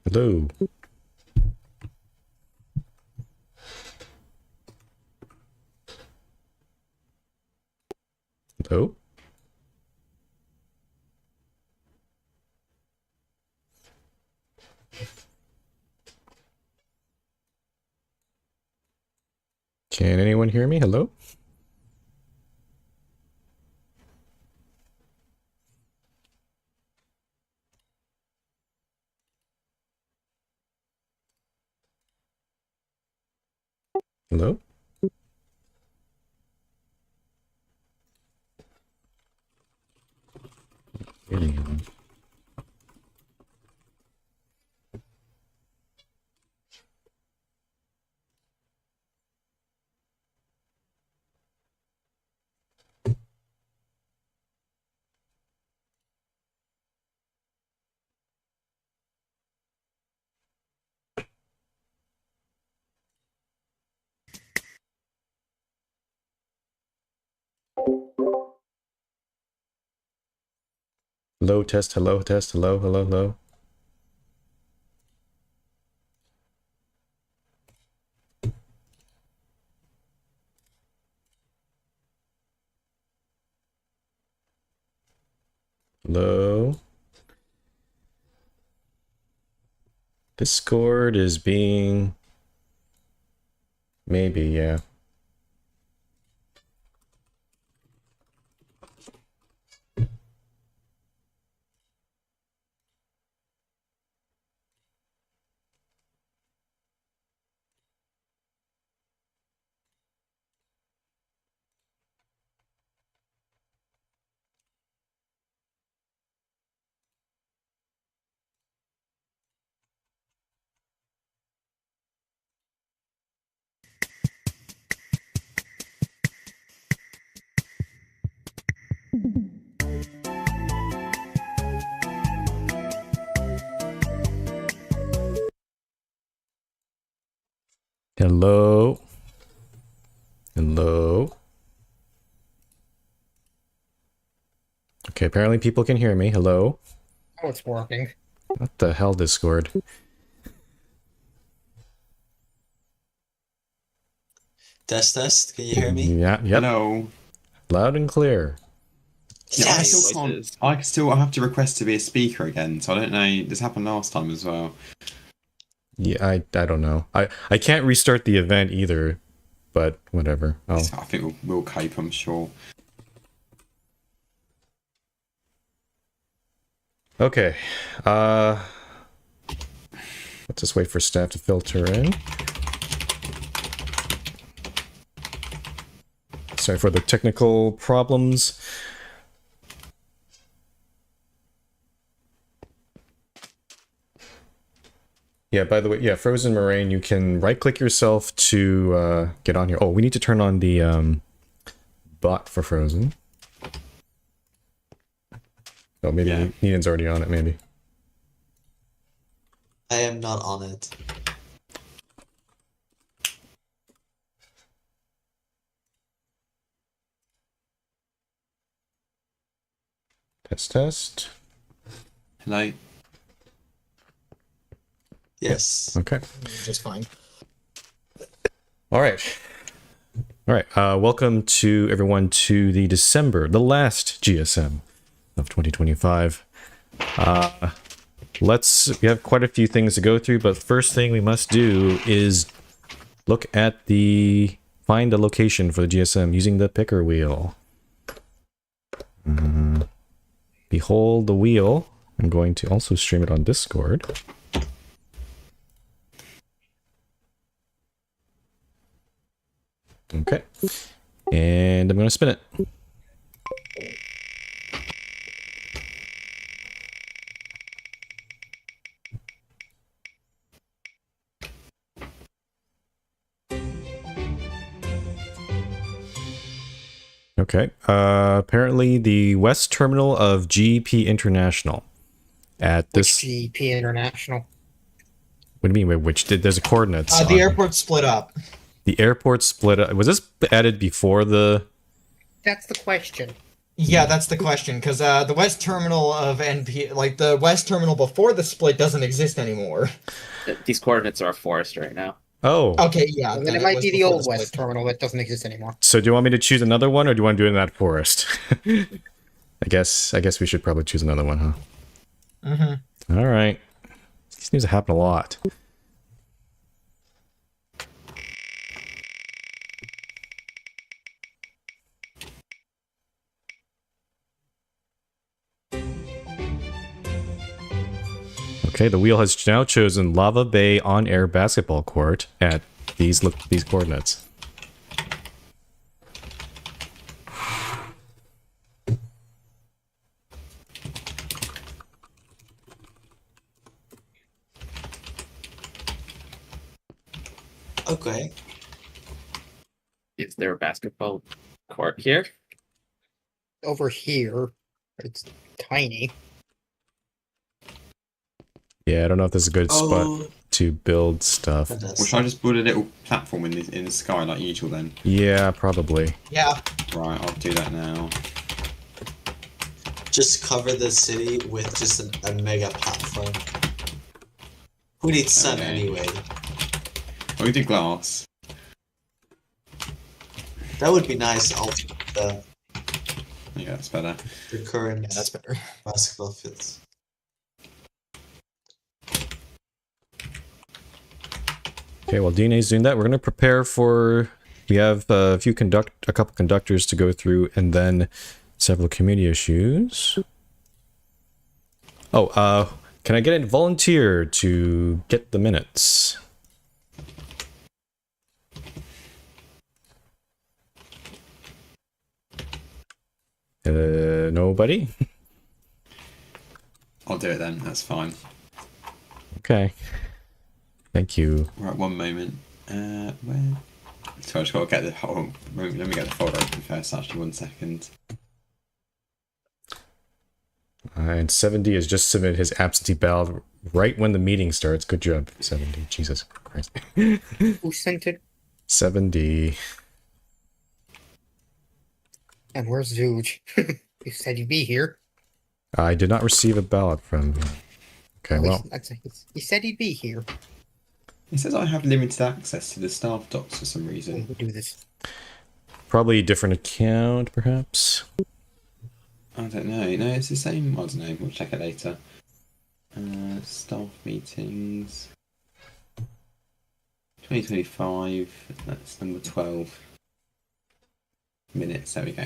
Hello. Hello. Can anyone hear me? Hello? Hello? Anyone? Hello, test, hello, test, hello, hello, hello. Hello? Discord is being... Maybe, yeah. Hello? Hello? Okay, apparently people can hear me. Hello? Oh, it's working. What the hell, Discord? Test, test. Can you hear me? Yeah, yep. Hello. Loud and clear. Yeah, I Yes. still can't. I still have to request to be a speaker again, so I don't know. This happened last time as well. Yeah, I don't know. I can't restart the event either, but whatever. I think we'll cope, I'm sure. Okay. Let's just wait for staff to filter in. Sorry for the technical problems. Yeah, by the way, yeah, Frozen Moraine, you can right-click yourself to get on here. Oh, we need to turn on the bot for Frozen. Oh, maybe Yeah. Needon's already on it, maybe. I am not on it. Test, test. Hello. Yes. Okay. Just fine. All right. All right. Welcome to everyone to the last GSM of 2025. We have quite a few things to go through, but first thing we must do is look at find a location for the GSM using the picker wheel. Behold the wheel. I'm going to also stream it on Discord. Okay. And I'm going to spin it. Okay. Apparently the west terminal of GP International. At this GP International. What do you mean? Which there's a coordinates? The airport split up. The airport split up. Was this added before the? That's the question. Yeah, that's the question, because the west terminal of NP, like the west terminal before the split, doesn't exist anymore. These coordinates are a forest right now. Oh, Okay, yeah, Well, then then it might was be the before old split. west terminal that doesn't exist anymore. so do you want me to choose another one, or do you want to do it in that forest? I guess we should probably choose another one, huh? Mm-hmm. All right. This seems to happen a lot. Okay, the wheel has now chosen Lava Bay on-air basketball court at these coordinates. Okay. Is there a basketball court here? Over here, it's tiny. Yeah, I don't know if this is a good spot Oh, to build stuff. Or goodness. should I just build a little platform in the sky like usual then? Yeah, probably. Yeah, Right, I'll do that now. Just cover the city with just a mega platform. Who needs sun Okay. anyway? Oh, we did glass. That would be nice. I'll the Yeah, that's better. current yeah, that's better. basketball fields. Okay, while DNA's doing that, we're gonna prepare for. We have a couple conductors to go through, and then several community issues. Oh, can I get a volunteer to get the minutes? Nobody? I'll do it then, that's fine. Okay. Thank you. Right, one moment. Where? So I just gotta get the whole. Let me get the folder open first, actually, 1 second. And 70 has just submitted his absentee ballot right when the meeting starts. Good job, 70. Jesus Christ. Who sent it? 70. And where's Zooge? You said you'd be here. I did not receive a ballot from him. Okay, well. He said he'd be here. It says I have limited access to the staff docs for some When reason. we do this. Probably a different account, perhaps. I don't know. No, it's the same. I don't know. We'll check it later. Staff meetings. 2025. That's number 12. Minutes. There we go.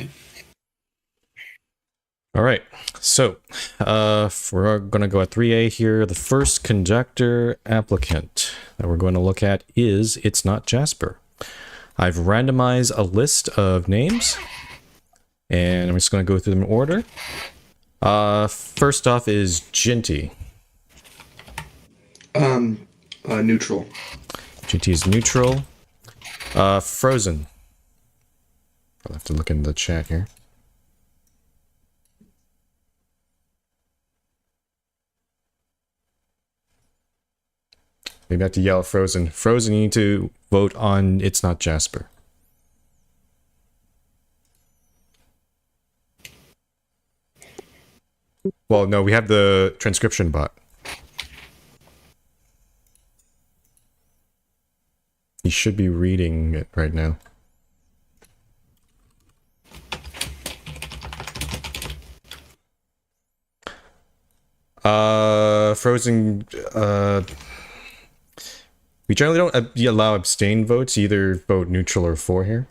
All right, so we're going to go at 3A here. The first conductor applicant that we're going to look at is It's Not Jasper. I've randomized a list of names, and I'm just going to go through them in order. First off is Ginty. Neutral. Ginty is neutral. Frozen. I'll have to look in the chat here. Maybe I have to yell at Frozen. Frozen, you need to vote on It's Not Jasper. Well, no, we have the transcription bot. He should be reading it right now. Frozen, we generally don't allow abstain votes. You either vote neutral or for here.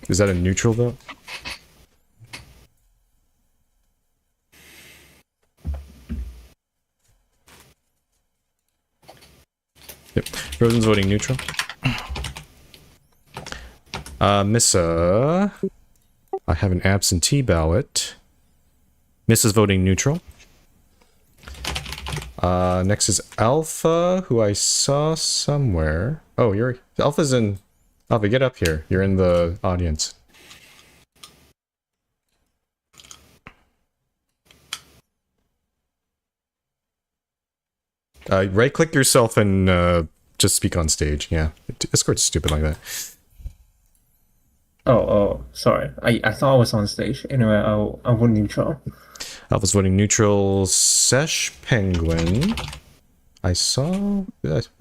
Is that a neutral vote? Yep. Frozen's voting neutral. Missa. I have an absentee ballot. Missa's voting neutral. Next is Alpha, who I saw somewhere. Oh, Alpha's in... Alpha, get up here. You're in the audience. Right-click yourself and just speak on stage. Yeah, Discord's stupid like that. Sorry. I thought I was on stage. Anyway, I'll vote neutral. Alpha's voting neutral. Sesh Penguin. I saw.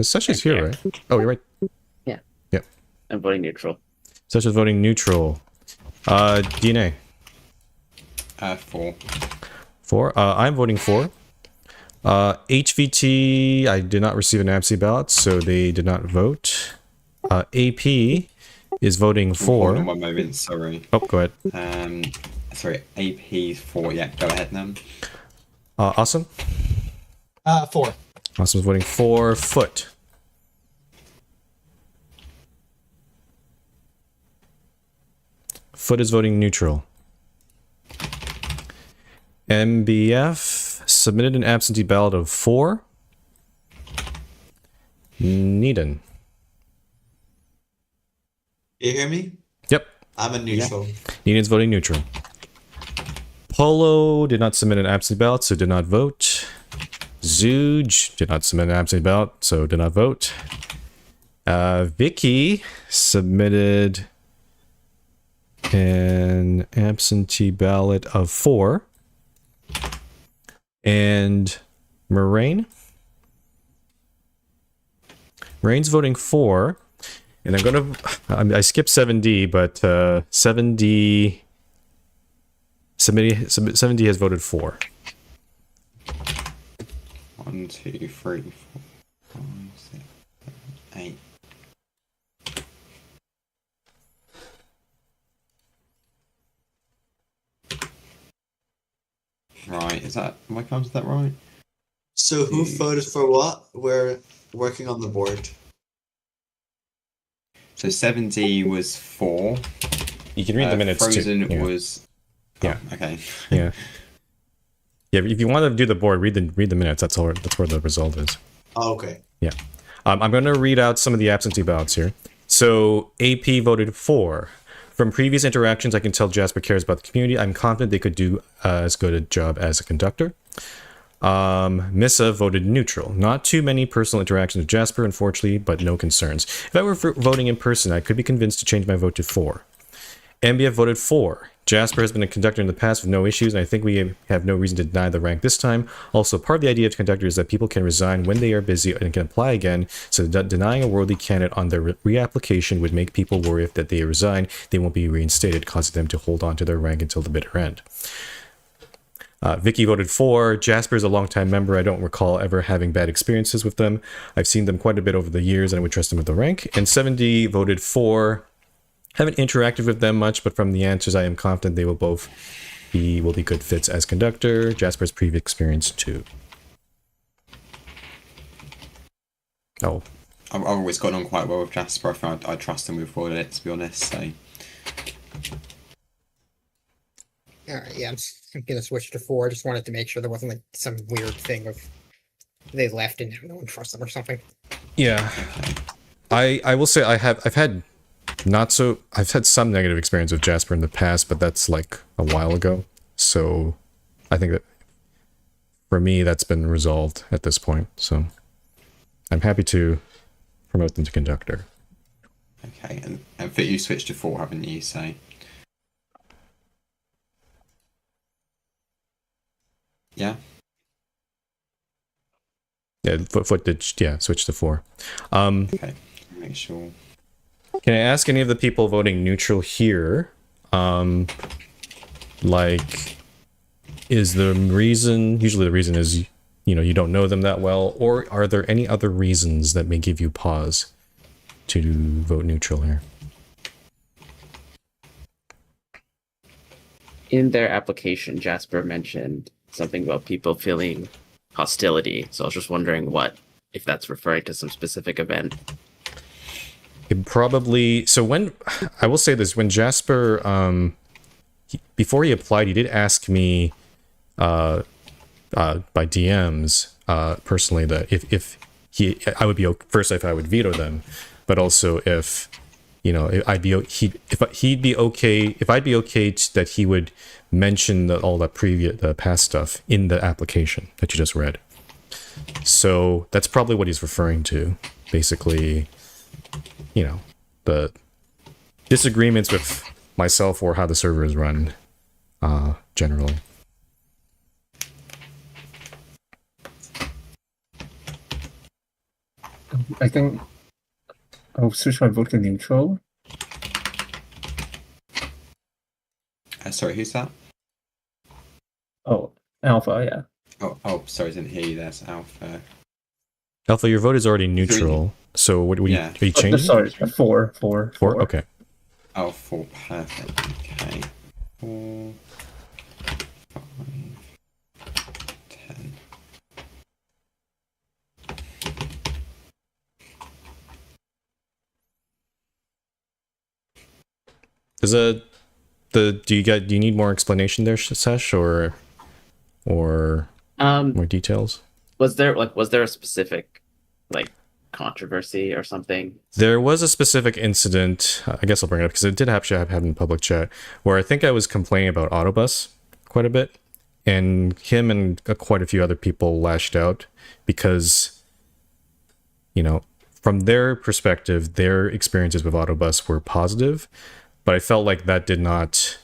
Sesh is here, right? Oh, you're right. Yeah. Yep. I'm voting neutral. Sesh is voting neutral. DNA. 4. 4. I'm voting 4. HVT, I did not receive an absentee ballot, so they did not vote. AP is voting Hold 4. on one moment, sorry. Oh, go ahead. Sorry, AP 4. Yeah, go ahead now. Awesome. 4. Awesome is voting 4. Foot. Foot is voting neutral. MBF submitted an absentee ballot of 4. Needon. You hear me? Yep. I'm a neutral. Needon's voting neutral. Polo did not submit an absentee ballot, so did not vote. Zooj did not submit an absentee ballot, so did not vote. Vicky submitted an absentee ballot of 4. And Moraine? Moraine's voting 4. And I'm going to... I skipped 7D, but 7D... 7D has voted 4. 1, 2, 3, 4, 5, 6, 7, 8. Right, is that... Am I counted that right? So who voted for what? We're working on the board. So 7D was 4. You can read the minutes Frozen too. Yeah. was... Yeah. Oh, okay. Yeah. Yeah, if you want to do the board, read the minutes. That's where the result is. Oh, okay. Yeah. I'm going to read out some of the absentee ballots here. So AP voted 4. From previous interactions, I can tell Jasper cares about the community. I'm confident they could do as good a job as a conductor. Missa voted neutral. Not too many personal interactions with Jasper, unfortunately, but no concerns. If I were voting in person, I could be convinced to change my vote to 4. MBF voted 4. Jasper has been a conductor in the past with no issues, and I think we have no reason to deny the rank this time. Also, part of the idea of conductor is that people can resign when they are busy and can apply again, so denying a worthy candidate on their reapplication would make people worry if that they resign, they won't be reinstated, causing them to hold on to their rank until the bitter end. Vicky voted 4. Jasper is a longtime member. I don't recall ever having bad experiences with them. I've seen them quite a bit over the years, and I would trust them with the rank. And 7D voted 4. Haven't interacted with them much, but from the answers, I am confident they will both be good fits as conductor. Jasper's previous experience too. Oh, I've always gotten on quite well with Jasper. I trust him with all of it, to be honest. So Alright, yeah, I'm gonna switch to 4. I just wanted to make sure there wasn't like some weird thing of they left and no one trusts them or something. yeah. I will say I've had some negative experience with Jasper in the past, but that's like a while ago. So I think that for me that's been resolved at this point. So I'm happy to promote them to conductor. okay, and Fit, you switched to 4, haven't you? So yeah. Yeah, Foot did switch to 4. Okay, make sure. Can I ask any of the people voting neutral here, like, is the reason, usually the reason is, you don't know them that well, or are there any other reasons that may give you pause to vote neutral here? In their application, Jasper mentioned something about people feeling hostility. So I was just wondering if that's referring to some specific event. It probably, so when, I will say this, when Jasper, before he applied, he did ask me by DMs personally that if I would be first if I would veto them, but also if if I'd be okay that he would mention all that the past stuff in the application that you just read. So that's probably what he's referring to, basically. The disagreements with myself or how the server is run generally. I think I'll switch my vote to neutral. Sorry, who's that? Oh, Alpha, yeah. Oh, sorry, I didn't hear you there. It's Alpha. Alpha, your vote is already neutral. So what are you changing? Sorry, 4. 4? Okay. Oh, 4, perfect. Okay. 4, 5, 10. Do you need more explanation there, Sesh, or more details? Was there a specific like controversy or something? There was a specific incident. I guess I'll bring it up because it did actually happen in public chat, where I think I was complaining about Autobus quite a bit, and him and quite a few other people lashed out because, from their perspective, their experiences with Autobus were positive, but I felt like that did not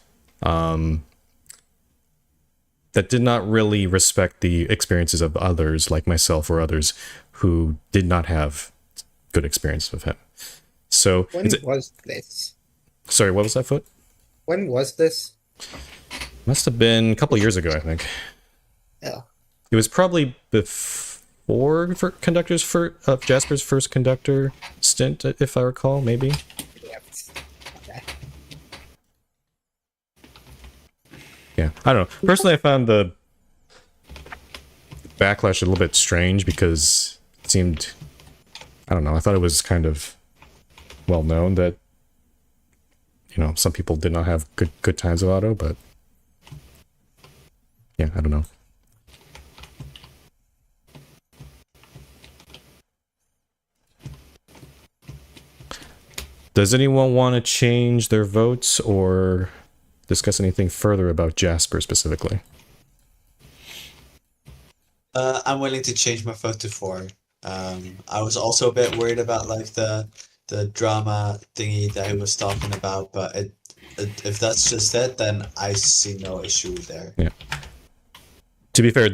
really respect the experiences of others like myself or others who did not have good experience with him. So When was this? Sorry, what was that, Foot? When was this? Must have been a couple years ago, I think. Yeah. It was probably before of Jasper's first conductor stint, if I recall, maybe. Yeah. Okay. Yeah, I don't know. Personally, I found the backlash a little bit strange because it seemed, I don't know, I thought it was kind of well known that, some people did not have good times with Auto, but yeah, I don't know. Does anyone want to change their votes or discuss anything further about Jasper specifically? I'm willing to change my vote to 4. I was also a bit worried about like the drama thingy that he was talking about, but if that's just it, then I see no issue there. Yeah. To be fair,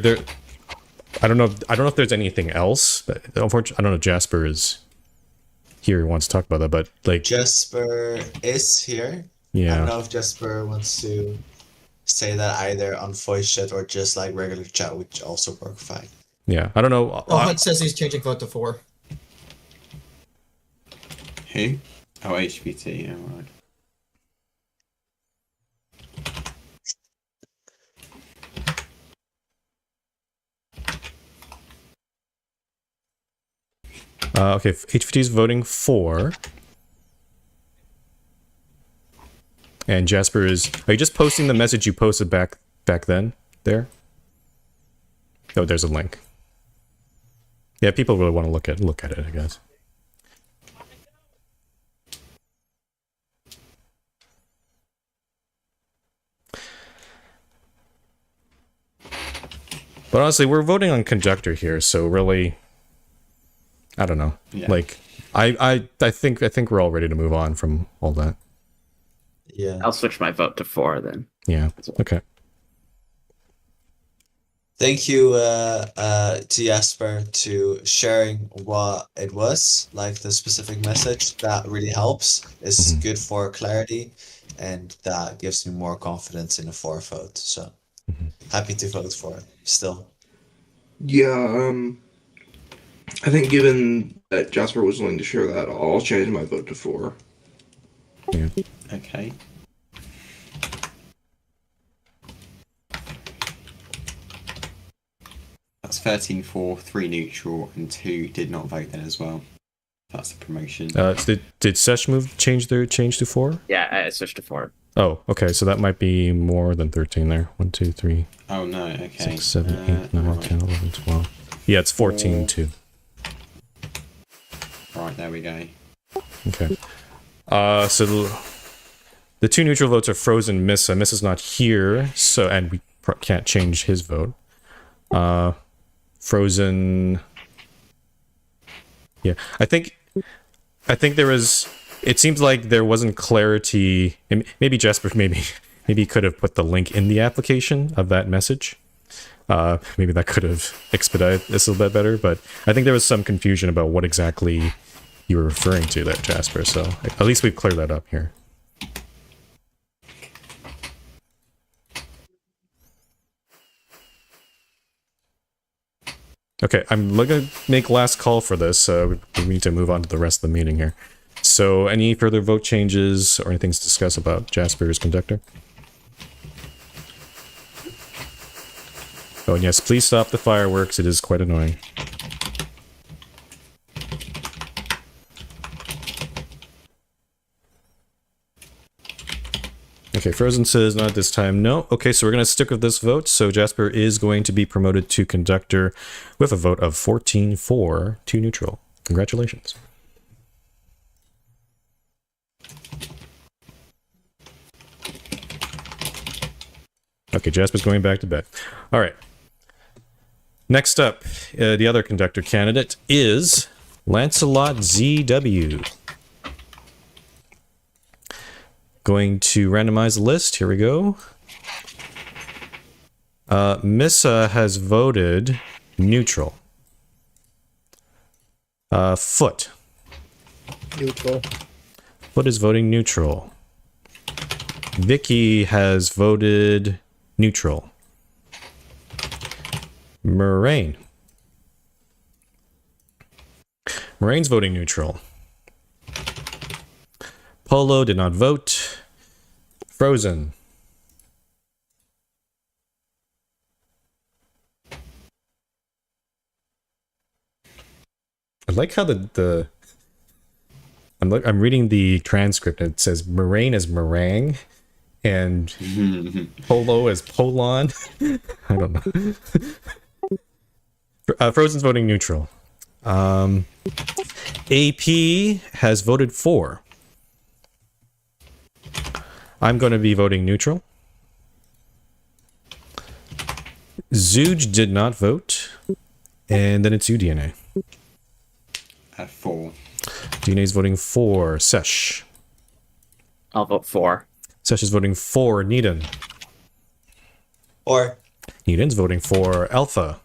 I don't know if there's anything else. But unfortunately, I don't know if Jasper is here. He wants to talk about that, but like Jasper is here. Yeah. I don't know if Jasper wants to say that either on voice chat or just like regular chat, which also work fine. Yeah, I don't know. Hut says he's changing vote to 4. Who? Oh, HPT, yeah, right. Okay, HVT is voting 4. And Jasper is... Are you just posting the message you posted back then? There? Oh, there's a link. Yeah, people really want to look at it, I guess. But honestly, we're voting on conductor here, so really... I don't know. Yeah. Like, I think we're all ready to move on from all that. Yeah. I'll switch my vote to 4 then. Yeah. Okay. Thank you to Jasper to sharing what it was, like the specific message. That really helps. It's good for clarity, and that gives me more confidence in a 4 vote. So happy to vote for it still. Yeah, I think given that Jasper was willing to share that, I'll change my vote to 4. Yeah. Okay. That's 13 for 3 neutral, and 2 did not vote then as well. That's the promotion. Did Sesh change to 4? Yeah, I switched to 4. Oh, okay, so that might be more than 13 there. 1, 2, 3, Oh no, okay. 6, 7, 8, 9, 10, 11, 12. Yeah, it's 14 too. Right, there we go. Okay. So the 2 neutral votes are Frozen Missa. Missa's not here, so and we can't change his vote. Frozen. Yeah, I think there was it seems like there wasn't clarity. And maybe Jasper, maybe could have put the link in the application of that message. Maybe that could have expedited this a little bit better. But I think there was some confusion about what exactly you were referring to there, Jasper. So at least we've cleared that up here. Okay, I'm looking to make last call for this. We need to move on to the rest of the meeting here. So, any further vote changes or anything to discuss about Jasper's conductor? Oh, and yes, please stop the fireworks. It is quite annoying. Okay, Frozen says not this time. No. Okay, so we're going to stick with this vote. So Jasper is going to be promoted to conductor with a vote of 14-4 to neutral. Congratulations. Okay, Jasper's going back to bed. All right. Next up, the other conductor candidate is Lancelot ZW. Going to randomize the list. Here we go. Missa has voted neutral. Foot. Neutral. Foot is voting neutral. Vicky has voted neutral. Moraine. Moraine's voting neutral. Polo did not vote. Frozen. I like how I'm reading the transcript and it says Moraine as meringue and Polo as Polon. I don't know. Frozen's voting neutral. AP has voted for. I'm going to be voting neutral. Zooj did not vote. And then it's you, DNA. At 4. DNA is voting for. Sesh. I'll vote for. Sesh is voting for. Needon. Or Needon's voting for. Alpha.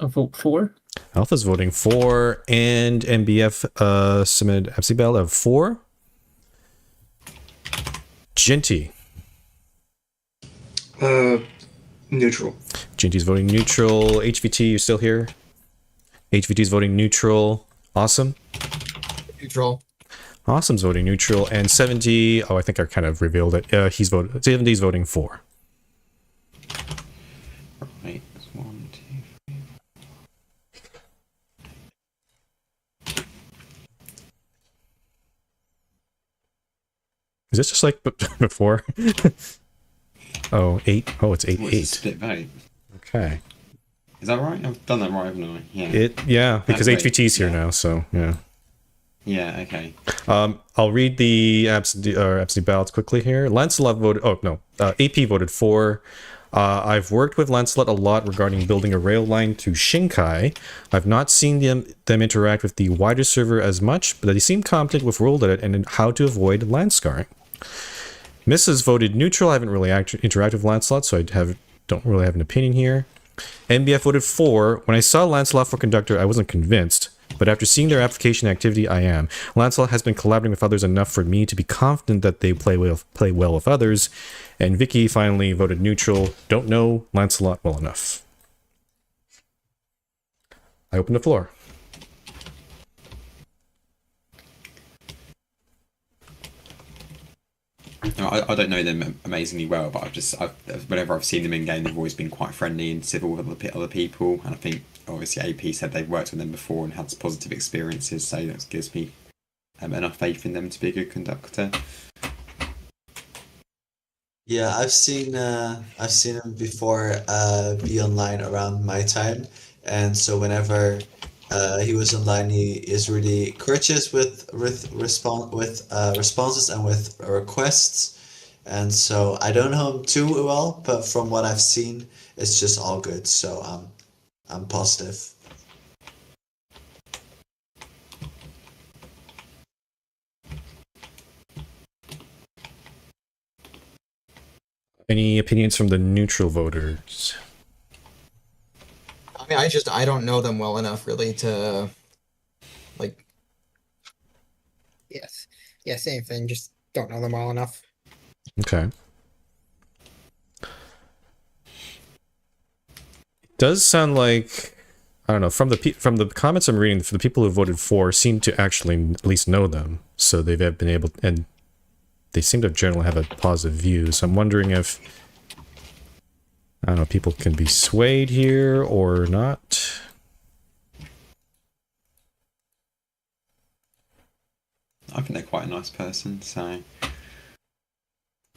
A vote for. Alpha's voting for. And MBF Simid Absibel of 4. Ginty. Neutral. Ginty's voting neutral. HVT, you still here? HVT's voting neutral. Awesome. Neutral. Awesome's voting neutral. And 70, oh, I think I kind of revealed it. He's voting, 70's voting for. Right. 1, 2, 3. Is this just like before? Oh, 8. Oh, it's 8, What's the 8. split vote? Okay. Is that right? I've done that right, haven't I? Yeah. Yeah, because That's right. HVT's here Yeah. now, so yeah. Yeah, okay. I'll read the absentee ballots quickly here. Lancelot voted. Oh no, AP voted for. I've worked with Lancelot a lot regarding building a rail line to Shinkai. I've not seen them interact with the wider server as much, but they seem competent with role edit and how to avoid land scarring. Mrs. voted neutral. I haven't really interacted with Lancelot, so don't really have an opinion here. NBF voted for. When I saw Lancelot for conductor, I wasn't convinced, but after seeing their application activity, I am. Lancelot has been collaborating with others enough for me to be confident that they play well with others. And Vicky finally voted neutral. Don't know Lancelot well enough. I open the floor. No, I don't know them amazingly well, but whenever I've seen them in game, they've always been quite friendly and civil with other people. And I think obviously AP said they've worked with them before and had positive experiences, so that gives me enough faith in them to be a good conductor. yeah, I've seen him before be online around my time, and so whenever he was online, he is really courteous with responses and with requests, and so I don't know him too well, but from what I've seen, it's just all good. So I'm positive. Any opinions from the neutral voters? I mean, I don't know them well enough really to like. Yes. Yeah, same thing. Just don't know them well enough. Okay. Does sound like, I don't know, from the comments I'm reading, for the people who voted for seem to actually at least know them, so they've been able, and they seem to generally have a positive view. So I'm wondering if, I don't know, people can be swayed here or not. I think they're quite a nice person, so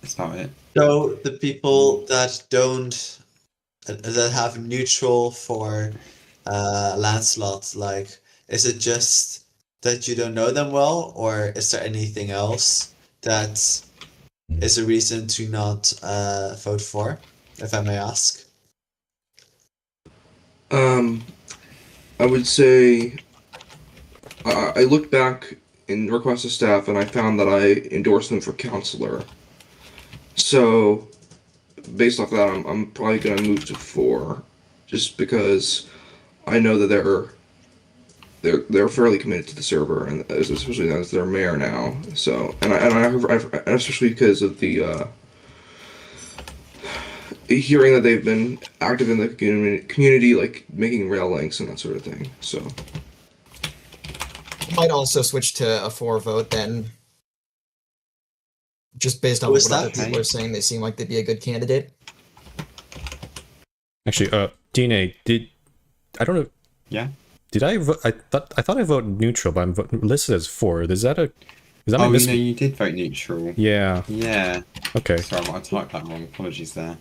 that's about it. So the people that don't that have neutral for Lancelot, like, is it just that you don't know them well, or is there anything else that is a reason to not vote for, if I may ask? I would say I looked back in request of staff and I found that I endorsed them for counselor. So, based off that, I'm probably gonna move to 4, just because I know that they're fairly committed to the server, and especially as their mayor now. So, and especially because of the hearing that they've been active in the community, like making rail links and that sort of thing. So, Might also switch to a 4 vote then. Just based on Who what is other that? people are saying, they seem like they'd be a good candidate. Actually, DNA, I don't know. Yeah. Did I vote? I thought I voted neutral, but I'm listed as 4. Is that my Oh, mis- you did vote neutral. Yeah. Yeah. Okay. Sorry, I might have typed that wrong. Apologies there.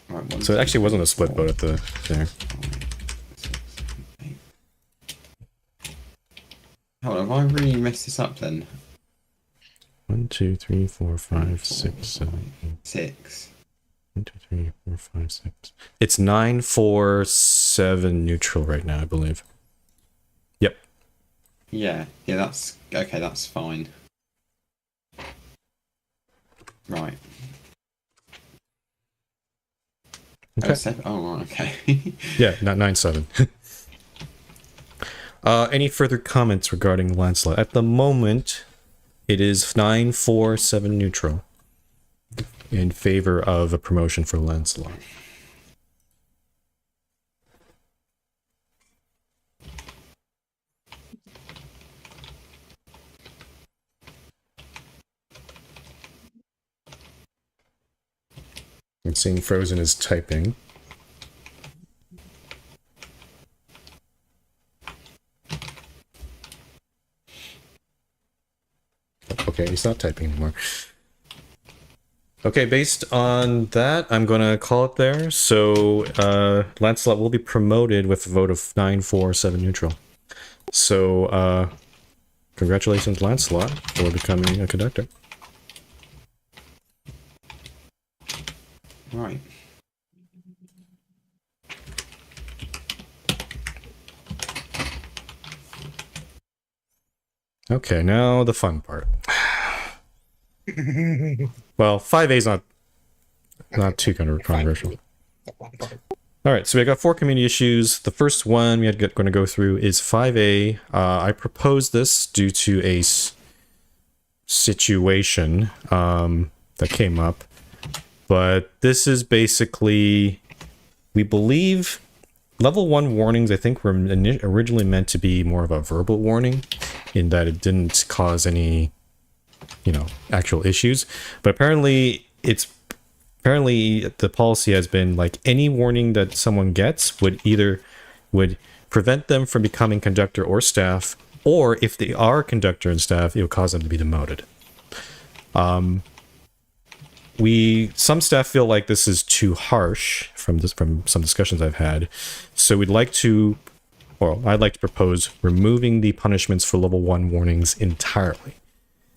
Right, So it actually wasn't a split vote at the there. Hold on, have I really messed this up then? 1, 2, 3, 4, 5, 6, 7, 8. 6. 1, 2, 3, 4, 5, 6. It's 9, 4, 7 neutral right now, I believe. Yep. Yeah, that's okay, that's fine. Right. Okay. Oh, 7. Oh, right, okay. Yeah, not 9, 7. Any further comments regarding Lancelot? At the moment, it is 9, 4, 7 neutral in favor of a promotion for Lancelot. I'm seeing Frozen is typing. Okay, he's not typing anymore. Okay, based on that, I'm gonna call it there. So, Lancelot will be promoted with a vote of 9, 4, 7 neutral. So, congratulations, Lancelot, for becoming a conductor. Right. Okay, now the fun part. Well, 5A is not too controversial. All right, so we got 4 community issues. The first one we are going to go through is 5A. I proposed this due to a situation that came up, but this is basically, we believe level 1 warnings, I think, were originally meant to be more of a verbal warning in that it didn't cause any, actual issues. But apparently the policy has been like any warning that someone gets would prevent them from becoming conductor or staff, or if they are conductor and staff, it would cause them to be demoted. Some staff feel like this is too harsh from some discussions I've had, so I'd like to propose removing the punishments for level 1 warnings entirely.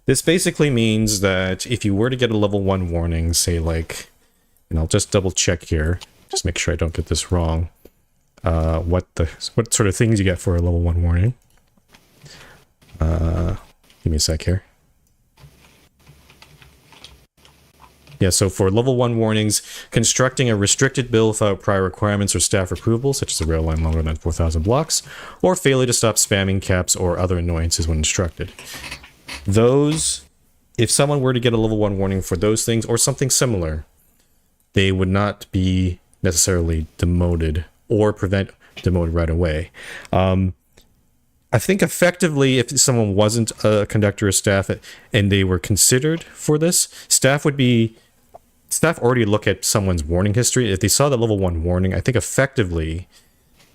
This basically means that if you were to get a level 1 warning, say like, and I'll just double check here, just make sure I don't get this wrong, what sort of things you get for a level 1 warning. Give me a sec here. Yeah, so for level 1 warnings, constructing a restricted build without prior requirements or staff approval, such as a rail line longer than 4,000 blocks, or failure to stop spamming caps or other annoyances when instructed. Those, if someone were to get a level 1 warning for those things or something similar, they would not be necessarily demoted or demoted right away. I think effectively, if someone wasn't a conductor or staff and they were considered for this, staff already look at someone's warning history. If they saw the level 1 warning, I think effectively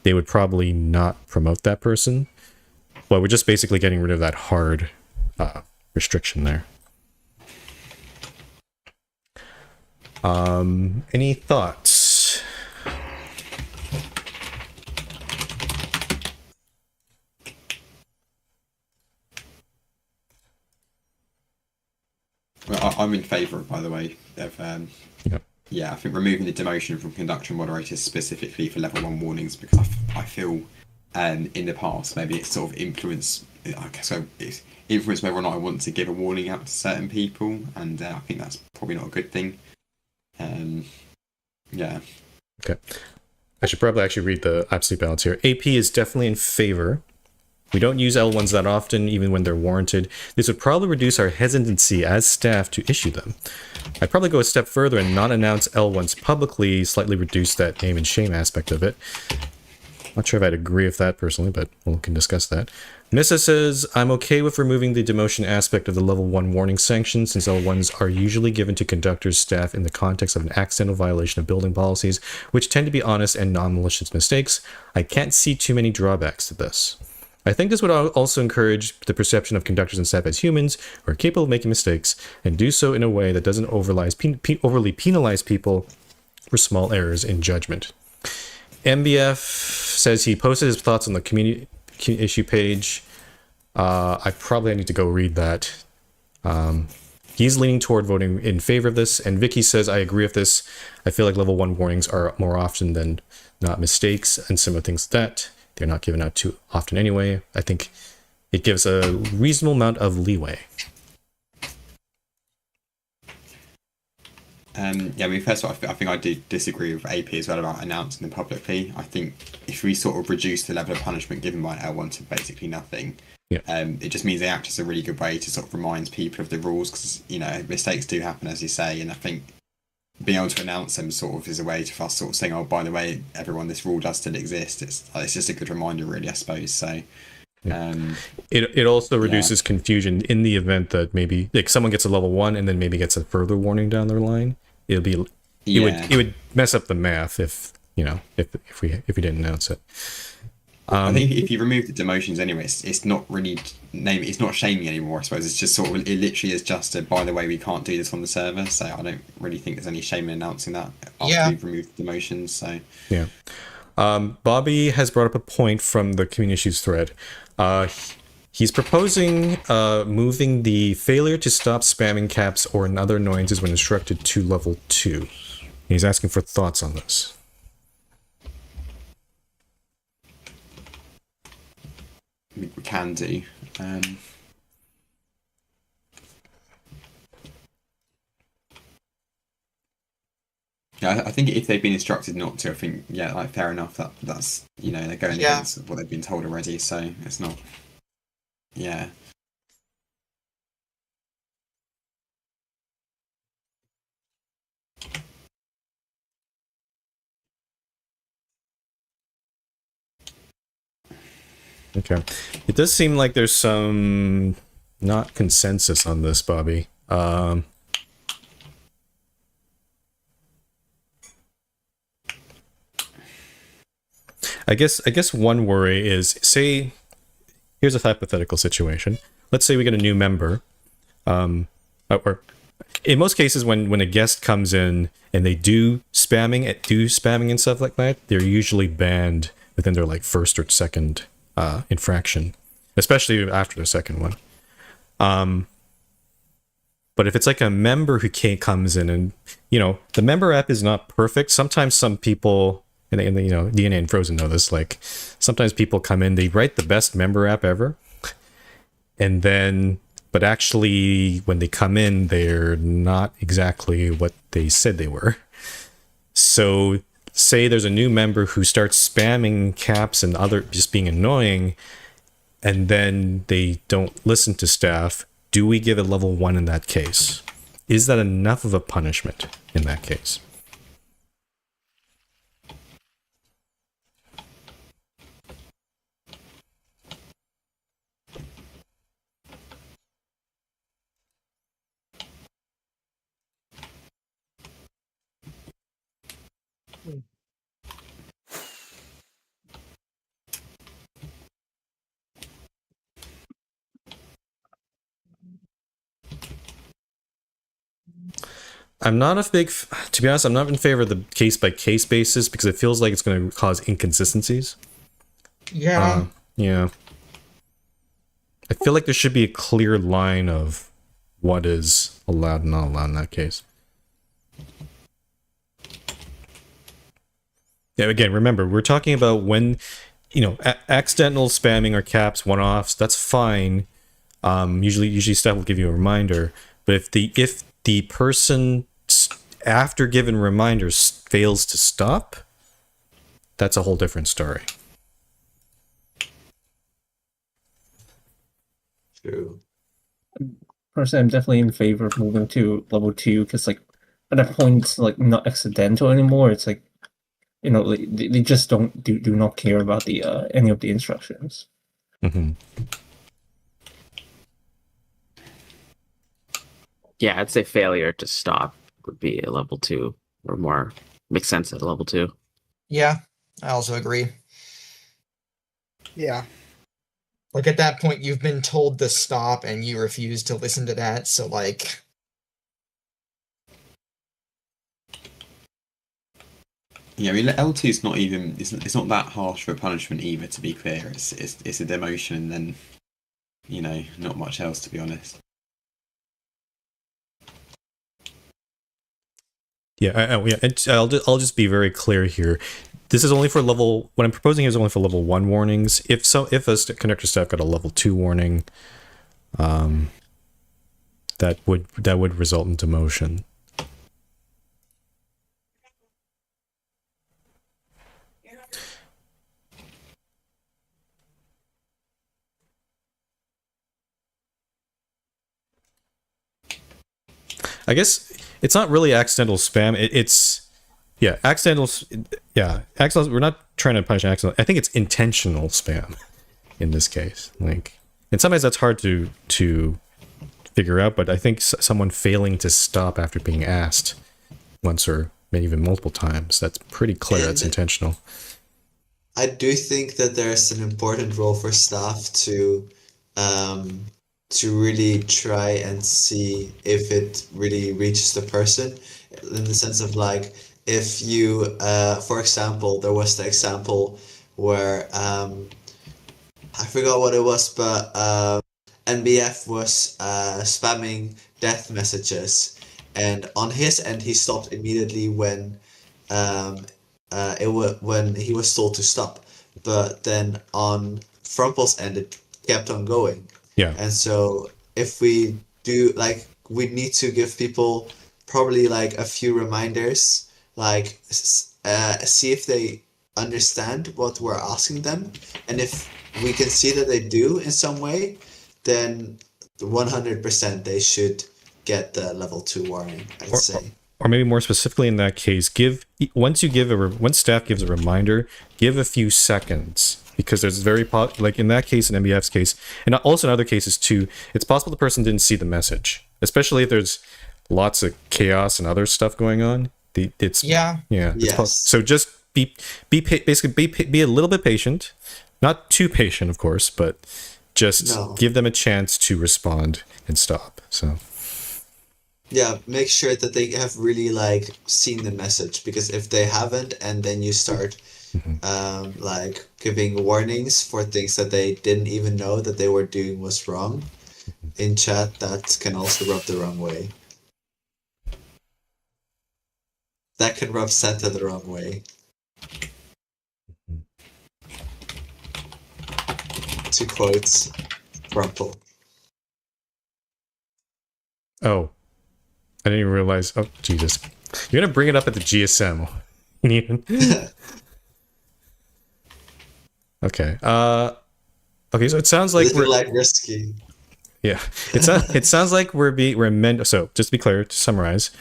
they would probably not promote that person. But we're just basically getting rid of that hard restriction there. Any thoughts? Well, I'm in favour, by the way, of yeah, I think removing the demotion from conductor moderators specifically for level 1 warnings, because I feel in the past maybe it's sort of influenced whether or not I want to give a warning out to certain people, and I think that's probably not a good thing. Yeah. Okay. I should probably actually read the absolute balance here. AP is definitely in favor. We don't use L1s that often, even when they're warranted. This would probably reduce our hesitancy as staff to issue them. I'd probably go a step further and not announce L1s publicly, slightly reduce that name and shame aspect of it. Not sure if I'd agree with that personally, but we can discuss that. Nissa says, I'm okay with removing the demotion aspect of the level 1 warning sanction, since L1s are usually given to conductors' staff in the context of an accidental violation of building policies, which tend to be honest and non-malicious mistakes. I can't see too many drawbacks to this. I think this would also encourage the perception of conductors and staff as humans who are capable of making mistakes, and do so in a way that doesn't overly penalize people for small errors in judgment. MBF says he posted his thoughts on the community issue page. I probably need to go read that. He's leaning toward voting in favor of this, and Vicky says, I agree with this. I feel like level 1 warnings are more often than not mistakes and similar things like that. They're not given out too often anyway. I think it gives a reasonable amount of leeway. Yeah, I mean, first of all, I think I do disagree with AP as well about announcing them publicly. I think if we sort of reduce the level of punishment given by L1 to basically nothing, it just means they act as a really good way to sort of remind people of the rules, because, you know, mistakes do happen, as you say, and I think being able to announce them sort of is a way to us sort of saying, oh, by the way, everyone, this rule does still exist. It's just a good reminder, really, I suppose. So it also reduces confusion in the event that maybe like someone gets a level 1 and then maybe gets a further warning down their line. It would mess up the math if we didn't announce it. I think if you remove the demotions anyway, it's not really it's not shaming anymore, I suppose. It's just sort of, it literally is just a, by the way, we can't do this on the server, so I don't really think there's any shame in announcing that after we've removed the demotions. So yeah. Bobby has brought up a point from the community issues thread. He's proposing moving the failure to stop spamming caps or other annoyances when instructed to level 2. He's asking for thoughts on this. We can do. Yeah, I think if they've been instructed not to, I think, like, fair enough. That's they're going against what they've been told already, so it's not. Yeah. Okay. It does seem like there's some not consensus on this, Bobby. I guess one worry is, say, here's a hypothetical situation. Let's say we get a new member, or in most cases when a guest comes in and they do spamming and stuff like that, they're usually banned within their like first or second infraction, especially after the second one. But if it's like a member who comes in and, the member app is not perfect. Sometimes some people, and DNA and Frozen know this, like sometimes people come in, they write the best member app ever, and then but actually when they come in, they're not exactly what they said they were. So say there's a new member who starts spamming caps and other just being annoying, and then they don't listen to staff. Do we give a level 1 in that case? Is that enough of a punishment in that case? I'm not a big, to be honest, I'm not in favor of the case-by-case basis because it feels like it's going to cause inconsistencies. Yeah. Yeah. I feel like there should be a clear line of what is allowed and not allowed in that case. Yeah, again, remember, we're talking about when, accidental spamming or caps, one-offs, that's fine. Usually staff will give you a reminder, but if the person after given reminders fails to stop, that's a whole different story. True. Personally, I'm definitely in favor of moving to level 2 because, like, at that point, it's like not accidental anymore. It's like, they just do not care about the any of the instructions. Mm-hmm. Yeah, I'd say failure to stop would be a level 2 or more. Makes sense at a level 2. Yeah, I also agree. Yeah. Like at that point, you've been told to stop and you refuse to listen to that. So like, Yeah, I mean L2 is not even it's not that harsh of a punishment either. To be clear, it's a demotion and then not much else, to be honest. Yeah, I'll just be very clear here. This is only for level. What I'm proposing is only for level 1 warnings. If conductor staff got a level 2 warning, that would result in demotion. I guess it's not really accidental spam. Accidentals. Yeah, accidentals. We're not trying to punish accidental. I think it's intentional spam in this case. Like, and sometimes that's hard to figure out. But I think someone failing to stop after being asked once or maybe even multiple times, that's pretty clear. That's intentional. I do think that there's an important role for staff to really try and see if it really reaches the person, in the sense of like, if you for example, there was the example where I forgot what it was, but NBF was spamming death messages, and on his end he stopped immediately when when he was told to stop, but then on Frumpel's end it kept on going. Yeah. And so if we do, like, we need to give people probably like a few reminders, like see if they understand what we're asking them, and if we can see that they do in some way, then 100% they should get the level 2 warning, I'd say. Or maybe more specifically in that case, once staff gives a reminder, give a few seconds, because there's like in that case, in MBF's case, and also in other cases too, it's possible the person didn't see the message, especially if there's lots of chaos and other stuff going on. So just be a little bit patient, not too patient, of course, but just give them a chance to respond and stop. So. Yeah, make sure that they have really like seen the message, because if they haven't, and then you start like giving warnings for things that they didn't even know that they were doing was wrong in chat, that can also rub the wrong way. That can rub Santa the wrong way. To quote Rumpel. Oh, I didn't even realize. Oh, Jesus. You're going to bring it up at the GSM. Okay. Okay, so it sounds like Living we're... like risky. Yeah. It sounds like we're meant... So, just to be clear, to summarize,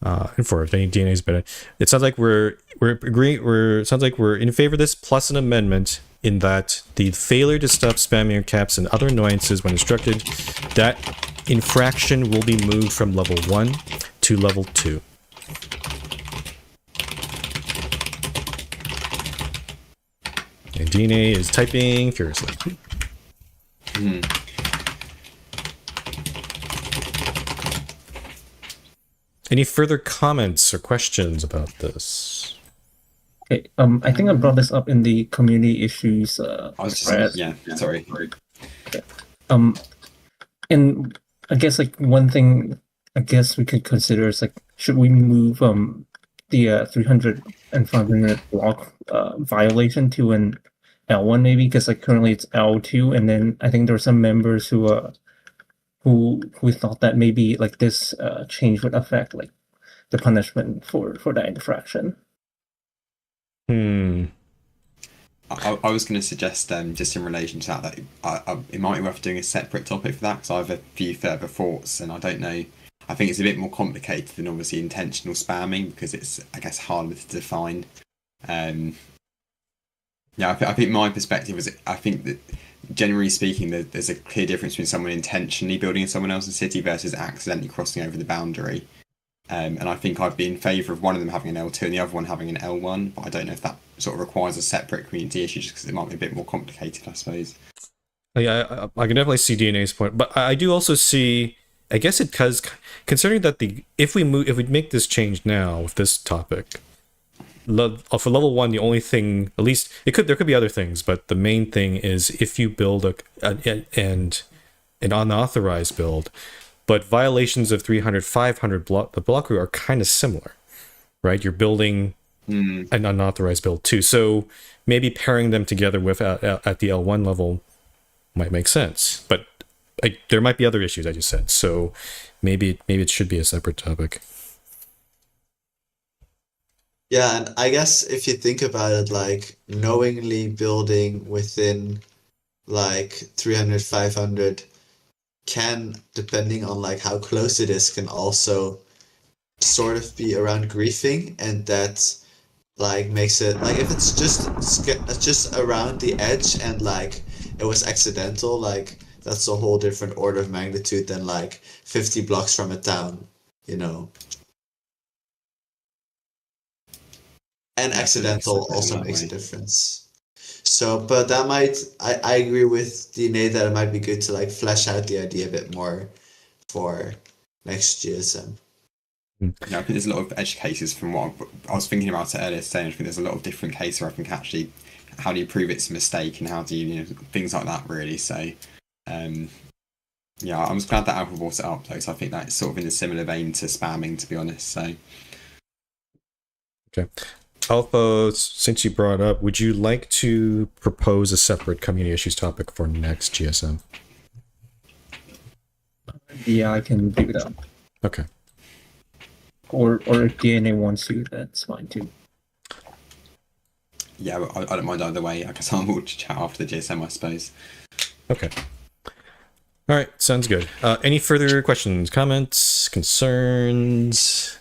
and for if any DNA is better, it sounds like we're agreeing... sounds like we're in favor of this plus an amendment in that the failure to stop spamming your caps and other annoyances when instructed, that infraction will be moved from level 1 to level 2. And DNA is typing furiously. Any further comments or questions about this? Okay, I think I brought this up in the community issues I was just thread. yeah, sorry. And I guess like one thing I guess we could consider is like, should we move the 300 and 500 block violation to an L1 maybe, because like currently it's L2, and then I think there were some members who thought that maybe like this change would affect like the punishment for that infraction. Hmm. I was going to suggest just in relation to that it might be worth doing a separate topic for that, because I have a few further thoughts, and I don't know. I think it's a bit more complicated than obviously intentional spamming, because it's, I guess, harder to define. Yeah, I think my perspective is, I think that generally speaking, there's a clear difference between someone intentionally building in someone else's city versus accidentally crossing over the boundary. And I think I'd be in favour of one of them having an L2 and the other one having an L1, but I don't know if that sort of requires a separate community issue, just because it might be a bit more complicated, I suppose. Yeah, I can definitely see DNA's point, but I do also see, I guess it because considering that if we make this change now with this topic, for level 1, the only thing, at least there could be other things, but the main thing is if you build an unauthorized build, but violations of 300, 500 the block route are kind of similar, right? You're building an unauthorized build too, so maybe pairing them together with at the L1 level might make sense, but there might be other issues I just said, so maybe it should be a separate topic. Yeah, and I guess if you think about it, like knowingly building within like 300, 500 can, depending on like how close it is, can also sort of be around griefing, and that like makes it like if it's just around the edge and like it was accidental, like that's a whole different order of magnitude than like 50 blocks from a town, you know. And accidental also makes a difference. So, but that might, I agree with DNA that it might be good to like flesh out the idea a bit more for next GSM. Yeah, I think there's a lot of edge cases from what I was thinking about it earlier today. I think there's a lot of different cases where I think actually, how do you prove it's a mistake and how do you things like that really. So, yeah, I'm just glad that Alpha brought it up though, so I think that's sort of in a similar vein to spamming, to be honest. So, okay. Alpha, since you brought it up, would you like to propose a separate community issues topic for next GSM? Yeah, I can do that. Okay. Or if DNA wants to, that's fine too. Yeah, I don't mind either way. I guess I'll chat after the GSM, I suppose. Okay. All right, sounds good. Any further questions, comments, concerns?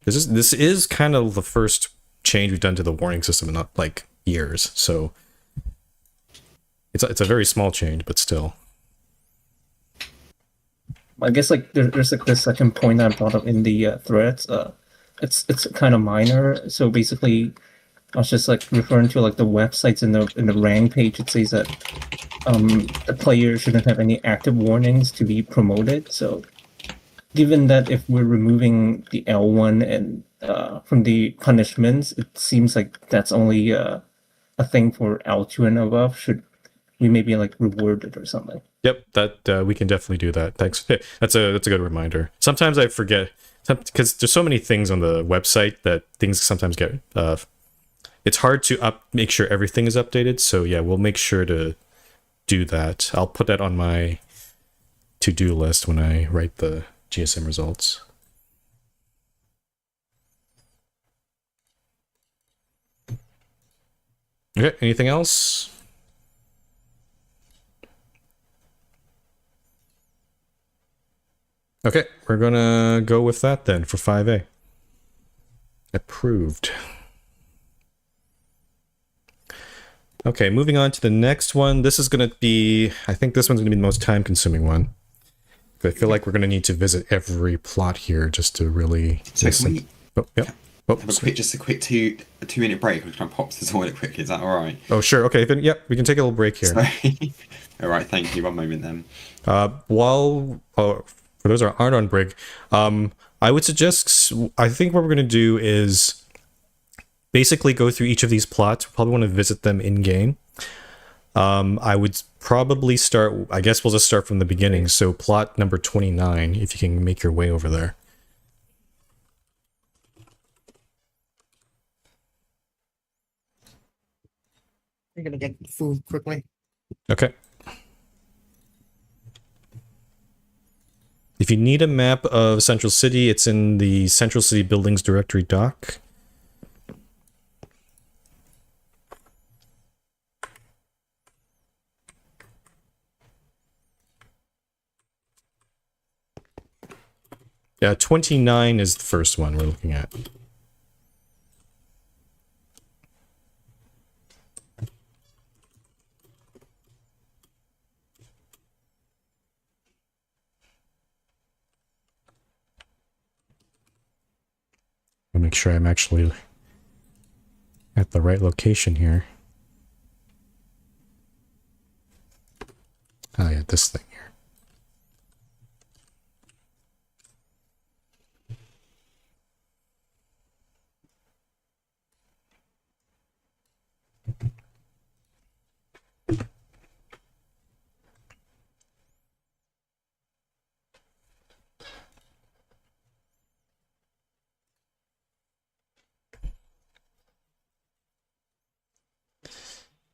This is kind of the first change we've done to the warning system in not like years, so it's a very small change, but still. I guess like there's like the second point I brought up in the threads. It's kind of minor. So basically, I was just like referring to like the websites in the rank page. It says that the player shouldn't have any active warnings to be promoted. So given that if we're removing the L1 and from the punishments, it seems like that's only a thing for L2 and above. Should we maybe like reward it or something? Yep, that we can definitely do that. Thanks. That's a good reminder. Sometimes I forget because there's so many things on the website that things sometimes get. It's hard to make sure everything is updated. So yeah, we'll make sure to do that. I'll put that on my to-do list when I write the GSM results. Okay, anything else? Okay, we're gonna go with that then for 5A. Approved. Okay, moving on to the next one. This is gonna be, I think this one's gonna be the most time-consuming one. I feel like we're gonna need to visit every plot here just to really. So can we Oh, yeah. Oh, have a quick 2 minute break? I'm just trying to pop to the toilet quickly. Is that all right? oh, sure. Okay, then yeah, we can take a little break here. Sorry. All right. Thank you. One moment then. While for those that aren't on break, I would suggest. I think what we're gonna do is basically go through each of these plots. We probably want to visit them in game. I would probably start. I guess we'll just start from the beginning. So plot number 29, if you can make your way over there. I'm gonna get food quickly. Okay. If you need a map of Central City, it's in the Central City Buildings Directory doc. Yeah, 29 is the first one we're looking at. I'll make sure I'm actually at the right location here. Oh yeah, this thing here.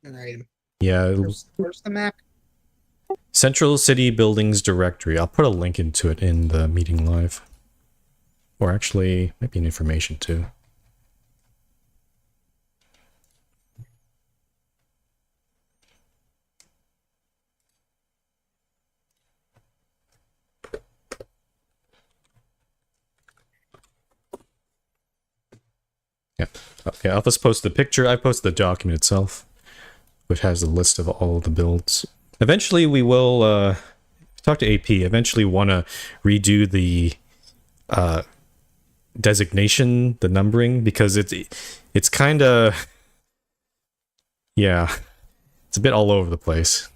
All right. Yeah, Where's the map? Central City Buildings Directory. I'll put a link into it in the meeting live. Or actually, maybe an information too. Yeah. Okay, I'll just post the picture. I posted the document itself, which has a list of all the builds. Eventually, we will talk to AP. Eventually, want to redo the designation, the numbering, because it's kind of, yeah, it's a bit all over the place.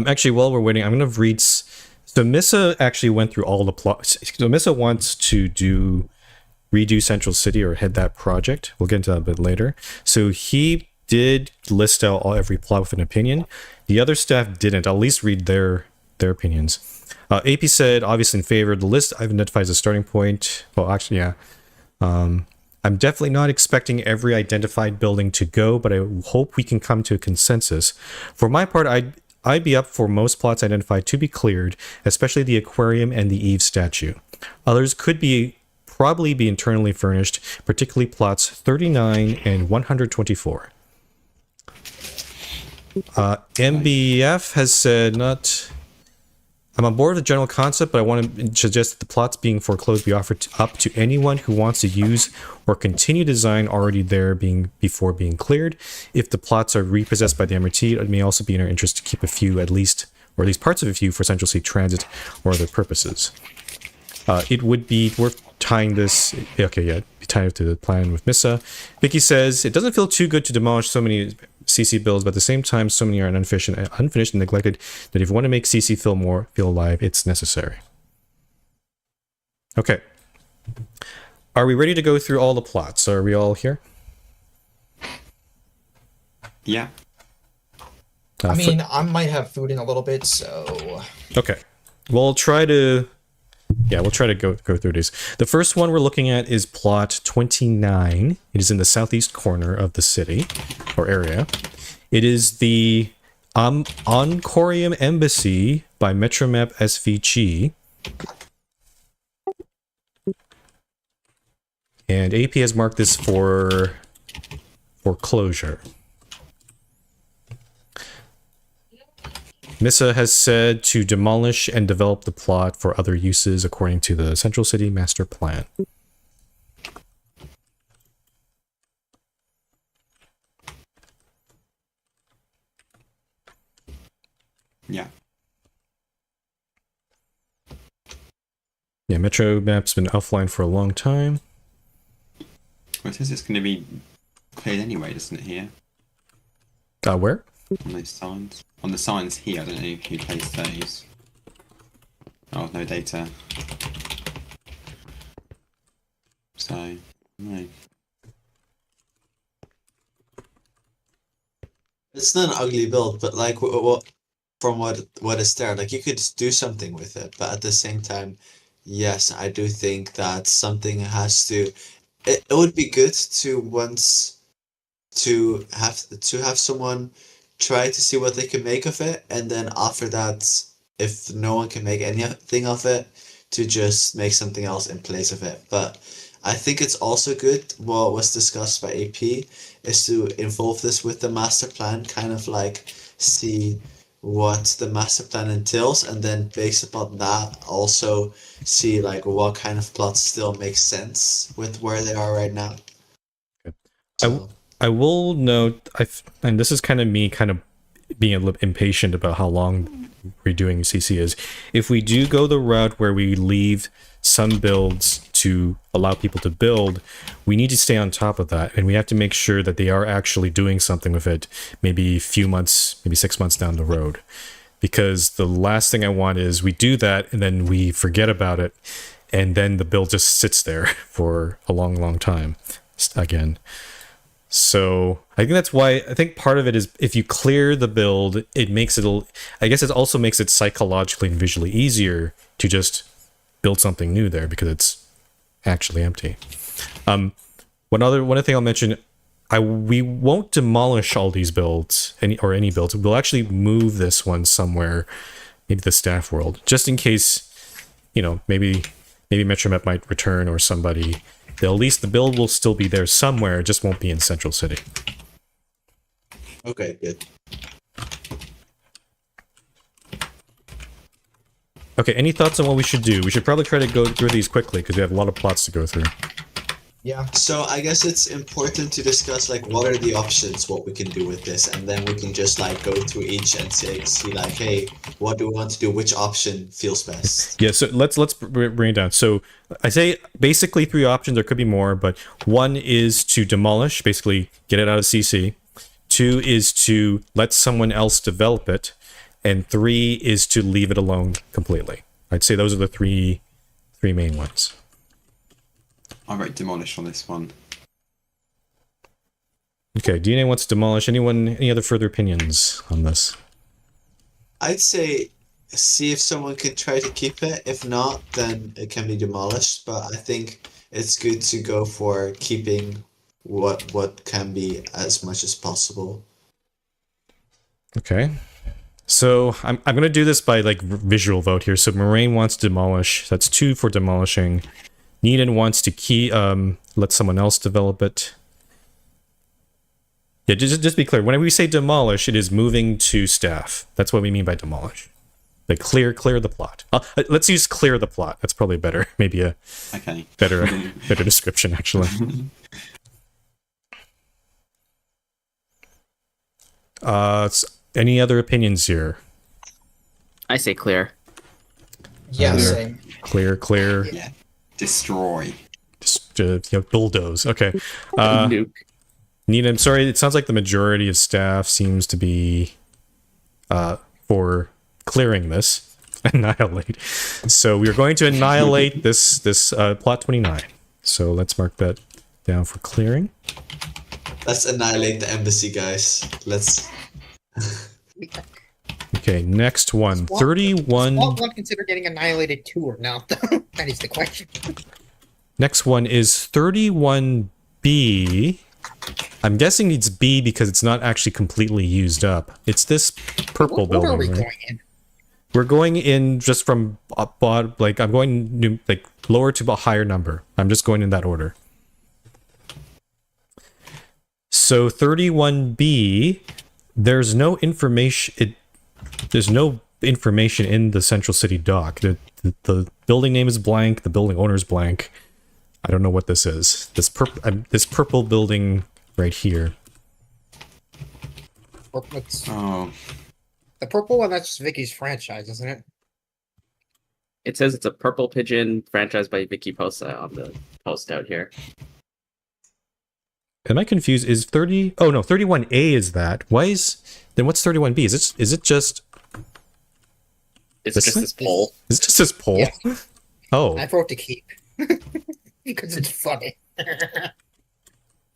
Actually, while we're waiting, I'm going to read. So Missa actually went through all the plots. So Missa wants to redo Central City or head that project. We'll get into that a bit later. So he did list out every plot with an opinion. The other staff didn't. I'll at least read their opinions. AP said, obviously in favor. The list I've identified as a starting point. Well, actually, yeah. I'm definitely not expecting every identified building to go, but I hope we can come to a consensus. For my part, I'd be up for most plots identified to be cleared, especially the aquarium and the Eve statue. Others could probably be internally furnished, particularly plots 39 and 124. MBF has said, I'm on board with the general concept, but I want to suggest that the plots being foreclosed be offered up to anyone who wants to use or continue design already there before being cleared. If the plots are repossessed by the MRT, it may also be in our interest to keep a few at least parts of a few for Central City Transit or other purposes. It would be worth tying this, okay, yeah, tying it to the plan with Missa. Vicky says, it doesn't feel too good to demolish so many CC builds, but at the same time, so many are unfinished and neglected that if you want to make CC feel alive, it's necessary. Okay. Are we ready to go through all the plots? Are we all here? Yeah. I mean, I might have food in a little bit, so... Okay. We'll try to Yeah, we'll try to go through these. The first one we're looking at is plot 29. It is in the southeast corner of the city or area. It is the Oncorium Embassy by Metromap SVG. And AP has marked this for foreclosure. Missa has said to demolish and develop the plot for other uses according to the Central City Master Plan. Yeah. Yeah, Metro Map's been offline for a long time. Well, it says it's going to be cleared anyway, doesn't it, here? Where? On those signs. On the signs here, I don't know who placed those. Oh, no data. So, no. It's not an ugly build, but like what from what is there, like you could do something with it, but at the same time, yes, I do think that something has to. It would be good to once to have someone try to see what they can make of it, and then after that, if no one can make anything of it, to just make something else in place of it. But I think it's also good what was discussed by AP is to involve this with the master plan, kind of like see what the master plan entails, and then based upon that also see like what kind of plots still make sense with where they are right now. So, I will note, and this is kind of me kind of being a little impatient about how long redoing CC is. If we do go the route where we leave some builds to allow people to build, we need to stay on top of that, and we have to make sure that they are actually doing something with it maybe a few months, maybe 6 months down the road. Because the last thing I want is we do that and then we forget about it, and then the build just sits there for a long time again. So I think that's why, I think part of it is if you clear the build, it makes it, I guess it also makes it psychologically and visually easier to just build something new there because it's actually empty. One other thing I'll mention, we won't demolish all these builds, any builds. We'll actually move this one somewhere, maybe the staff world, just in case, maybe Metromap might return or somebody. At least the build will still be there somewhere, it just won't be in Central City. okay, good. Okay, any thoughts on what we should do? We should probably try to go through these quickly because we have a lot of plots to go through. Yeah. So I guess it's important to discuss like what are the options, what we can do with this, and then we can just like go through each and see like, hey, what do we want to do? Which option feels best? Yeah, so let's bring it down. So I say basically 3 options. There could be more, but 1 is to demolish, basically get it out of CC. 2 is to let someone else develop it, and 3 is to leave it alone completely. I'd say those are the three main ones. I wrote demolish on this one. Okay, DNA wants to demolish. Any other further opinions on this? I'd say see if someone can try to keep it. If not, then it can be demolished. But I think it's good to go for keeping what can be as much as possible. Okay. So I'm gonna do this by like visual vote here. So Moraine wants to demolish. That's 2 for demolishing. Needon wants to let someone else develop it. Yeah, just be clear. Whenever we say demolish, it is moving to staff. That's what we mean by demolish. Like clear the plot. Let's use clear the plot. That's probably better. Maybe a better description actually. Any other opinions here? I say clear. Yeah, Clear. same. Clear. Yeah. Destroy. Just bulldoze. Okay. Nuke. Nina, I'm sorry. It sounds like the majority of staff seems to be for clearing this. Annihilate. So we are going to annihilate this plot 29. So let's mark that down for clearing. Let's annihilate the embassy, guys. Let's. Okay, next one. Will 31. one consider getting annihilated too or not? That is the question. Next one is 31B. I'm guessing it's B because it's not actually completely used up. It's this purple What are we building, right? going in? We're going in just from like I'm going like lower to a higher number. I'm just going in that order. So 31B, there's no information. There's no information in the Central City dock. The building name is blank. The building owner is blank. I don't know what this is. This purple building right here. Oh, The purple one, that's just Vicky's franchise, isn't it? It says it's a Purple Pigeon franchise by Vicky Posa on the post out here. Am I confused? Is 30? Oh no, 31A is that. Why is then? What's 31B? Is it just? It's This just thing? this poll. Is it just this poll? Yeah. Oh, I wrote to keep. Because it's funny.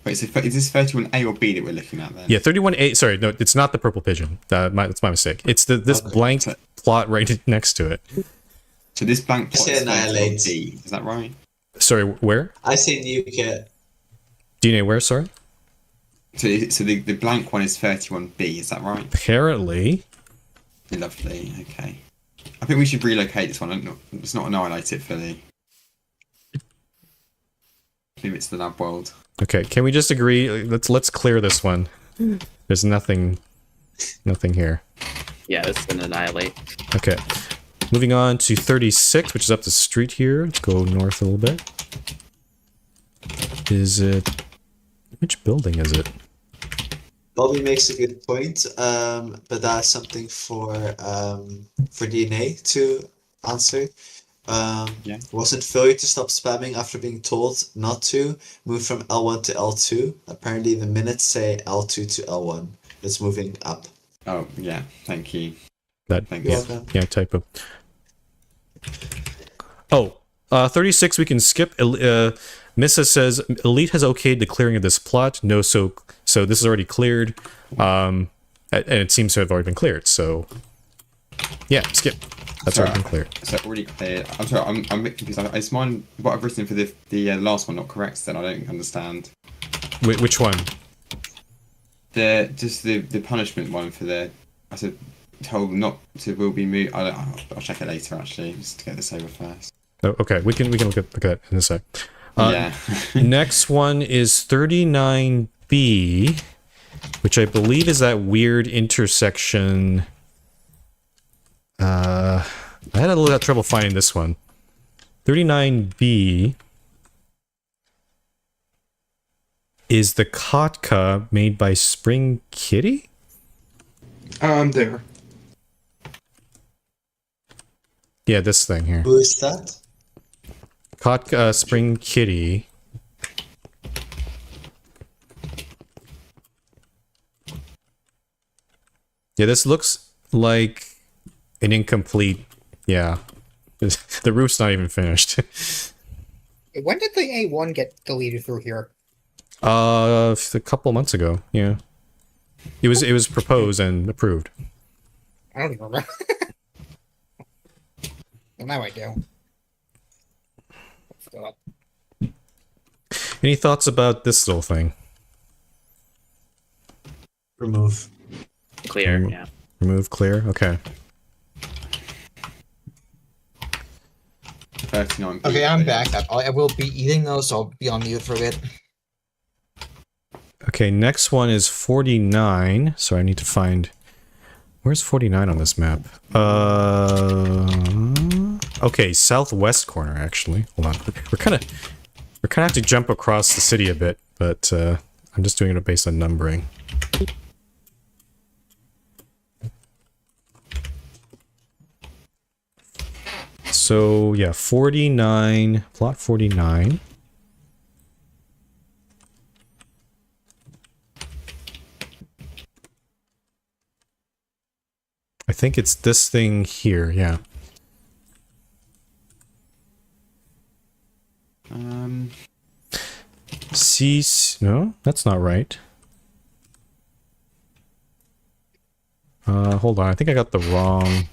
wait, so is this 31A or B that we're looking at then? yeah, 31A. Sorry, no, it's not the purple pigeon. That's my mistake. It's this Okay. blank plot right next to it. So this blank plot Say is annihilate. 31B, is that right? Sorry, where? I say nuke. DNA where? Sorry. So the blank one is 31B, is that right? Apparently. Lovely, okay. I think we should relocate this one. Let's not annihilate it fully. Leave it to the lab world. Okay, can we just agree? Let's clear this one. There's nothing here. Yeah, this is an annihilate. Okay. Moving on to 36, which is up the street here. Let's go north a little bit. Is it... Which building is it? Bobby makes a good point, but that's something for DNA to answer. Yeah. Wasn't failure to stop spamming after being told not to move from L1 to L2? Apparently the minutes say L2 to L1. It's moving up. Oh, yeah, thank you. That, Thank You're you. welcome. yeah, typo. Oh, 36 we can skip. Missa says, Elite has okayed the clearing of this plot. No, so this is already cleared. And it seems to have already been cleared, so... Yeah, skip. That's already been cleared. So already cleared. I'm sorry, I'm a bit confused. Is mine, what I've written for the last one not correct then? I don't understand. Which one? Just the punishment one for the... I said, told not to will be moved. I'll check it later actually, just to get this over first. Oh, okay, we can look at that in a sec. Yeah. Next one is 39B, which I believe is that weird intersection. I had a little trouble finding this one. 39B is the Kotka made by Spring Kitty? I'm there. Yeah, this thing here. Who is that? Kotka Spring Kitty. Yeah, this looks like an incomplete... Yeah. The roof's not even finished. When did the A1 get deleted through here? A couple months ago, yeah. It was proposed and approved. I don't even remember. Well, now I do. Any thoughts about this little thing? Remove. Clear, yeah. Remove, clear, okay. 39B. Okay, I'm back. I will be eating those, so I'll be on mute for a bit. Okay, next one is 49. So I need to find... Where's 49 on this map? Okay, southwest corner, actually. Hold on. We're kind of have to jump across the city a bit, but I'm just doing it based on numbering. So, yeah, 49, plot 49. I think it's this thing here, yeah. No, that's not right. Hold on. I think I got the wrong...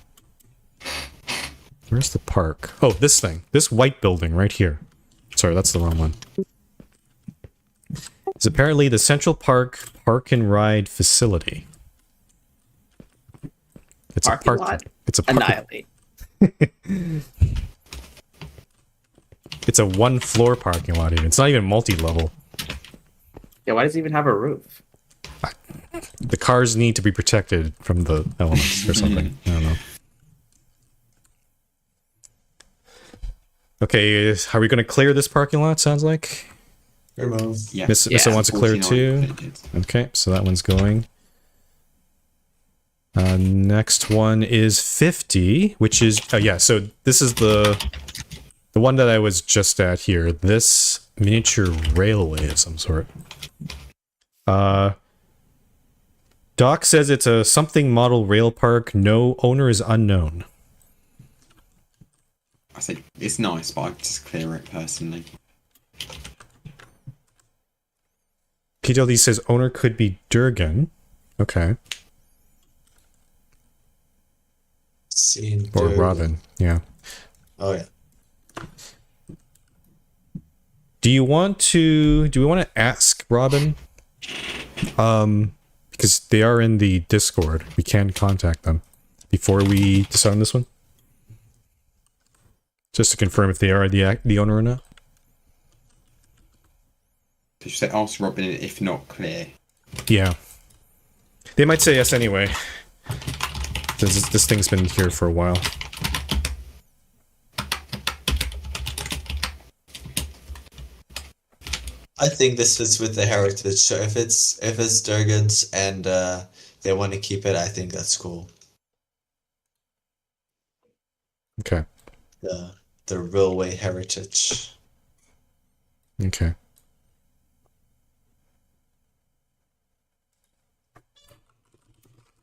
Where's the park? Oh, this thing. This white building right here. Sorry, that's the wrong one. It's apparently the Central Park Park and Ride Facility. It's Parking a park. lot? It's a park. Annihilate. It's a one-floor parking lot. Even it's not even multi-level. Yeah, why does it even have a roof? The cars need to be protected from the elements or something. I don't know. Okay, are we going to clear this parking lot? Sounds like. Remove. Yeah. Missa wants to clear it too. 49. Okay, so that one's going. Next one is 50, which is yeah. So this is the one that I was just at here. This miniature railway of some sort. Doc says it's a something model rail park. No owner is unknown. I say it's nice, but I'd just clear it personally. PWD says owner could be Durgan. Okay. Seen Or Durgan. Robin. Yeah. Oh yeah. Do we want to ask Robin? Because they are in the Discord. We can contact them before we decide on this one. Just to confirm if they are the owner or not. Did you say ask Robin if not clear? Yeah. They might say yes anyway. This thing's been here for a while. I think this fits with the heritage. So if it's Durgan's and they want to keep it, I think that's cool. Okay. The railway heritage. Okay.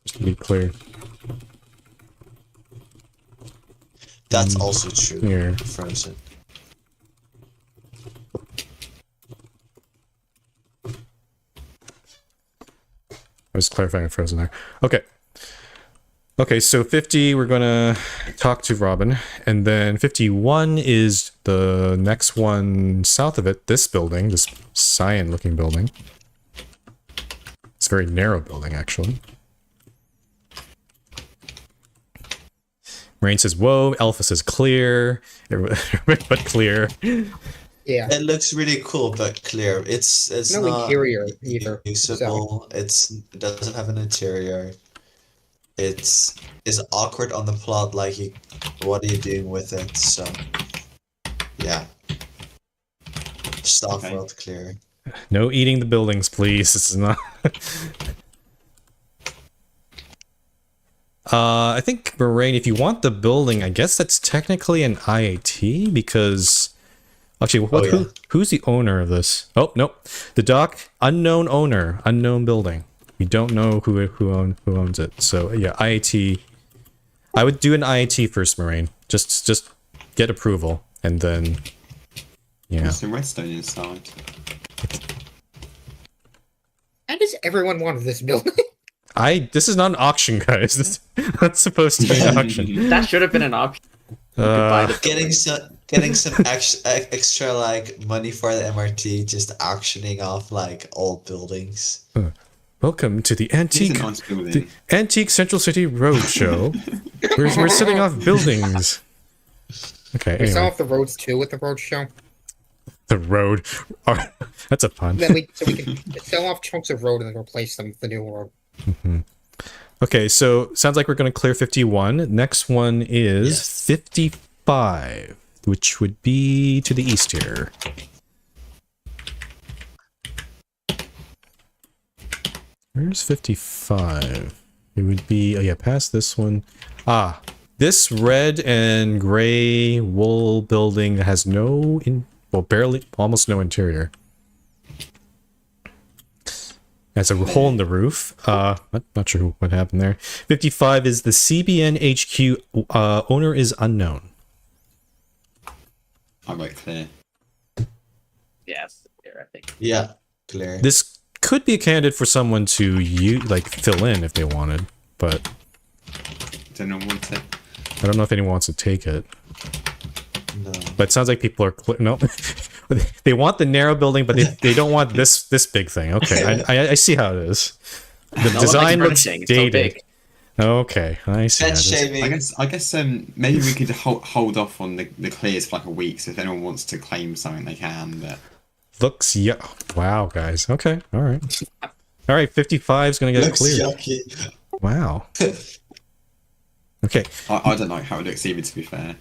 Just to be clear. That's also true. Here. Frozen. I was clarifying Frozen there. Okay. Okay, so 50, we're gonna talk to Robin. And then 51 is the next one south of it, this building, this cyan-looking building. It's a very narrow building, actually. Rain says, whoa. Alpha says, clear. Everybody but clear. Yeah. It looks really cool, but clear. It's No not interior either. usable. It doesn't have an interior. It's awkward on the plot. Like, what are you doing with it? So, yeah. Staff Okay. world clear. No eating the buildings, please. This is not... I think, Moraine, if you want the building, I guess that's technically an IAT, because... Actually, who's the owner of this? Oh, nope. The dock, unknown owner, unknown building. We don't know who owns it. So, yeah, IAT... I would do an IAT first, Moraine. Just get approval, and then... Yeah. There's some redstone inside. How does everyone want this building? This is not an auction, guys. This that's supposed to be an auction. That should have been an option. You could buy the Getting some extra like money for the MRT, just auctioning off like old buildings. Welcome to the It's antique, a nice building. Central City Roadshow. we're setting off buildings. Okay, We sell anyway, off the roads too with the road show. the road. Oh, that's a pun. Then we can sell off chunks of road and then replace them with the new road. Okay, so sounds like we're going to clear 51. Next one is Yes. 55, which would be to the east here. Where's 55? It would be, oh yeah, past this one. Ah, this red and gray wool building has no, barely, almost no interior. Has a hole in the roof. Not sure what happened there. 55 is the CBN HQ. Owner is unknown. I wrote clear. yes. Here, I think. Yeah, clear. This could be a candidate for someone to fill in if they wanted. but Don't know what to. I don't know if anyone wants to take it. No. But it sounds like people are no. They want the narrow building, but they don't want this big thing. Okay, I see how it is. The No one design likes looks furnishing, it's so dated. big. Okay, I see. Bed how it is. shaving. I guess maybe we could hold off on the clears for like a week. So if anyone wants to claim something, they can. But Looks wow, guys. Okay, all right. All right, 55 is going to get Looks cleared. yucky. Wow. Okay. I don't like how it looks either. To be fair.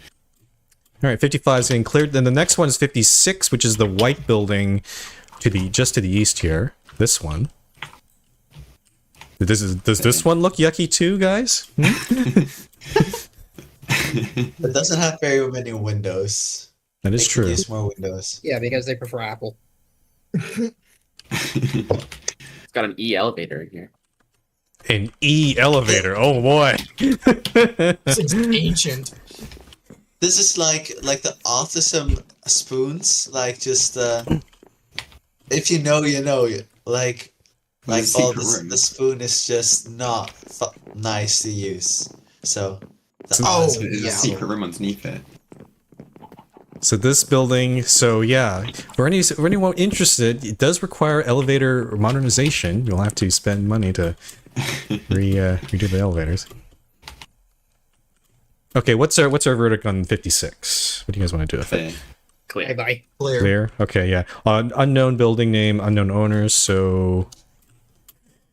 All right, 55 is getting cleared. Then the next one is 56, which is the white building just to the east here. This one. Does this one look yucky too, guys? It doesn't have very many windows. That is They could true. use more windows. Yeah, because they prefer Apple. It's got an E elevator in here. An E elevator. Oh boy. This thing's ancient. This is like the autism spoons, like just if you know, you know, like There's a oh, secret room. the spoon is just not nice to use. So the Oh, autism There's yeah. a secret room underneath it. So this building, so yeah, for anyone interested, it does require elevator modernization. You'll have to spend money to redo the elevators. Okay, what's our verdict on 56? What do you guys want to do with it? Fair. Clear. Bye. Clear. Clear. Okay, yeah. Unknown building name, unknown owners. So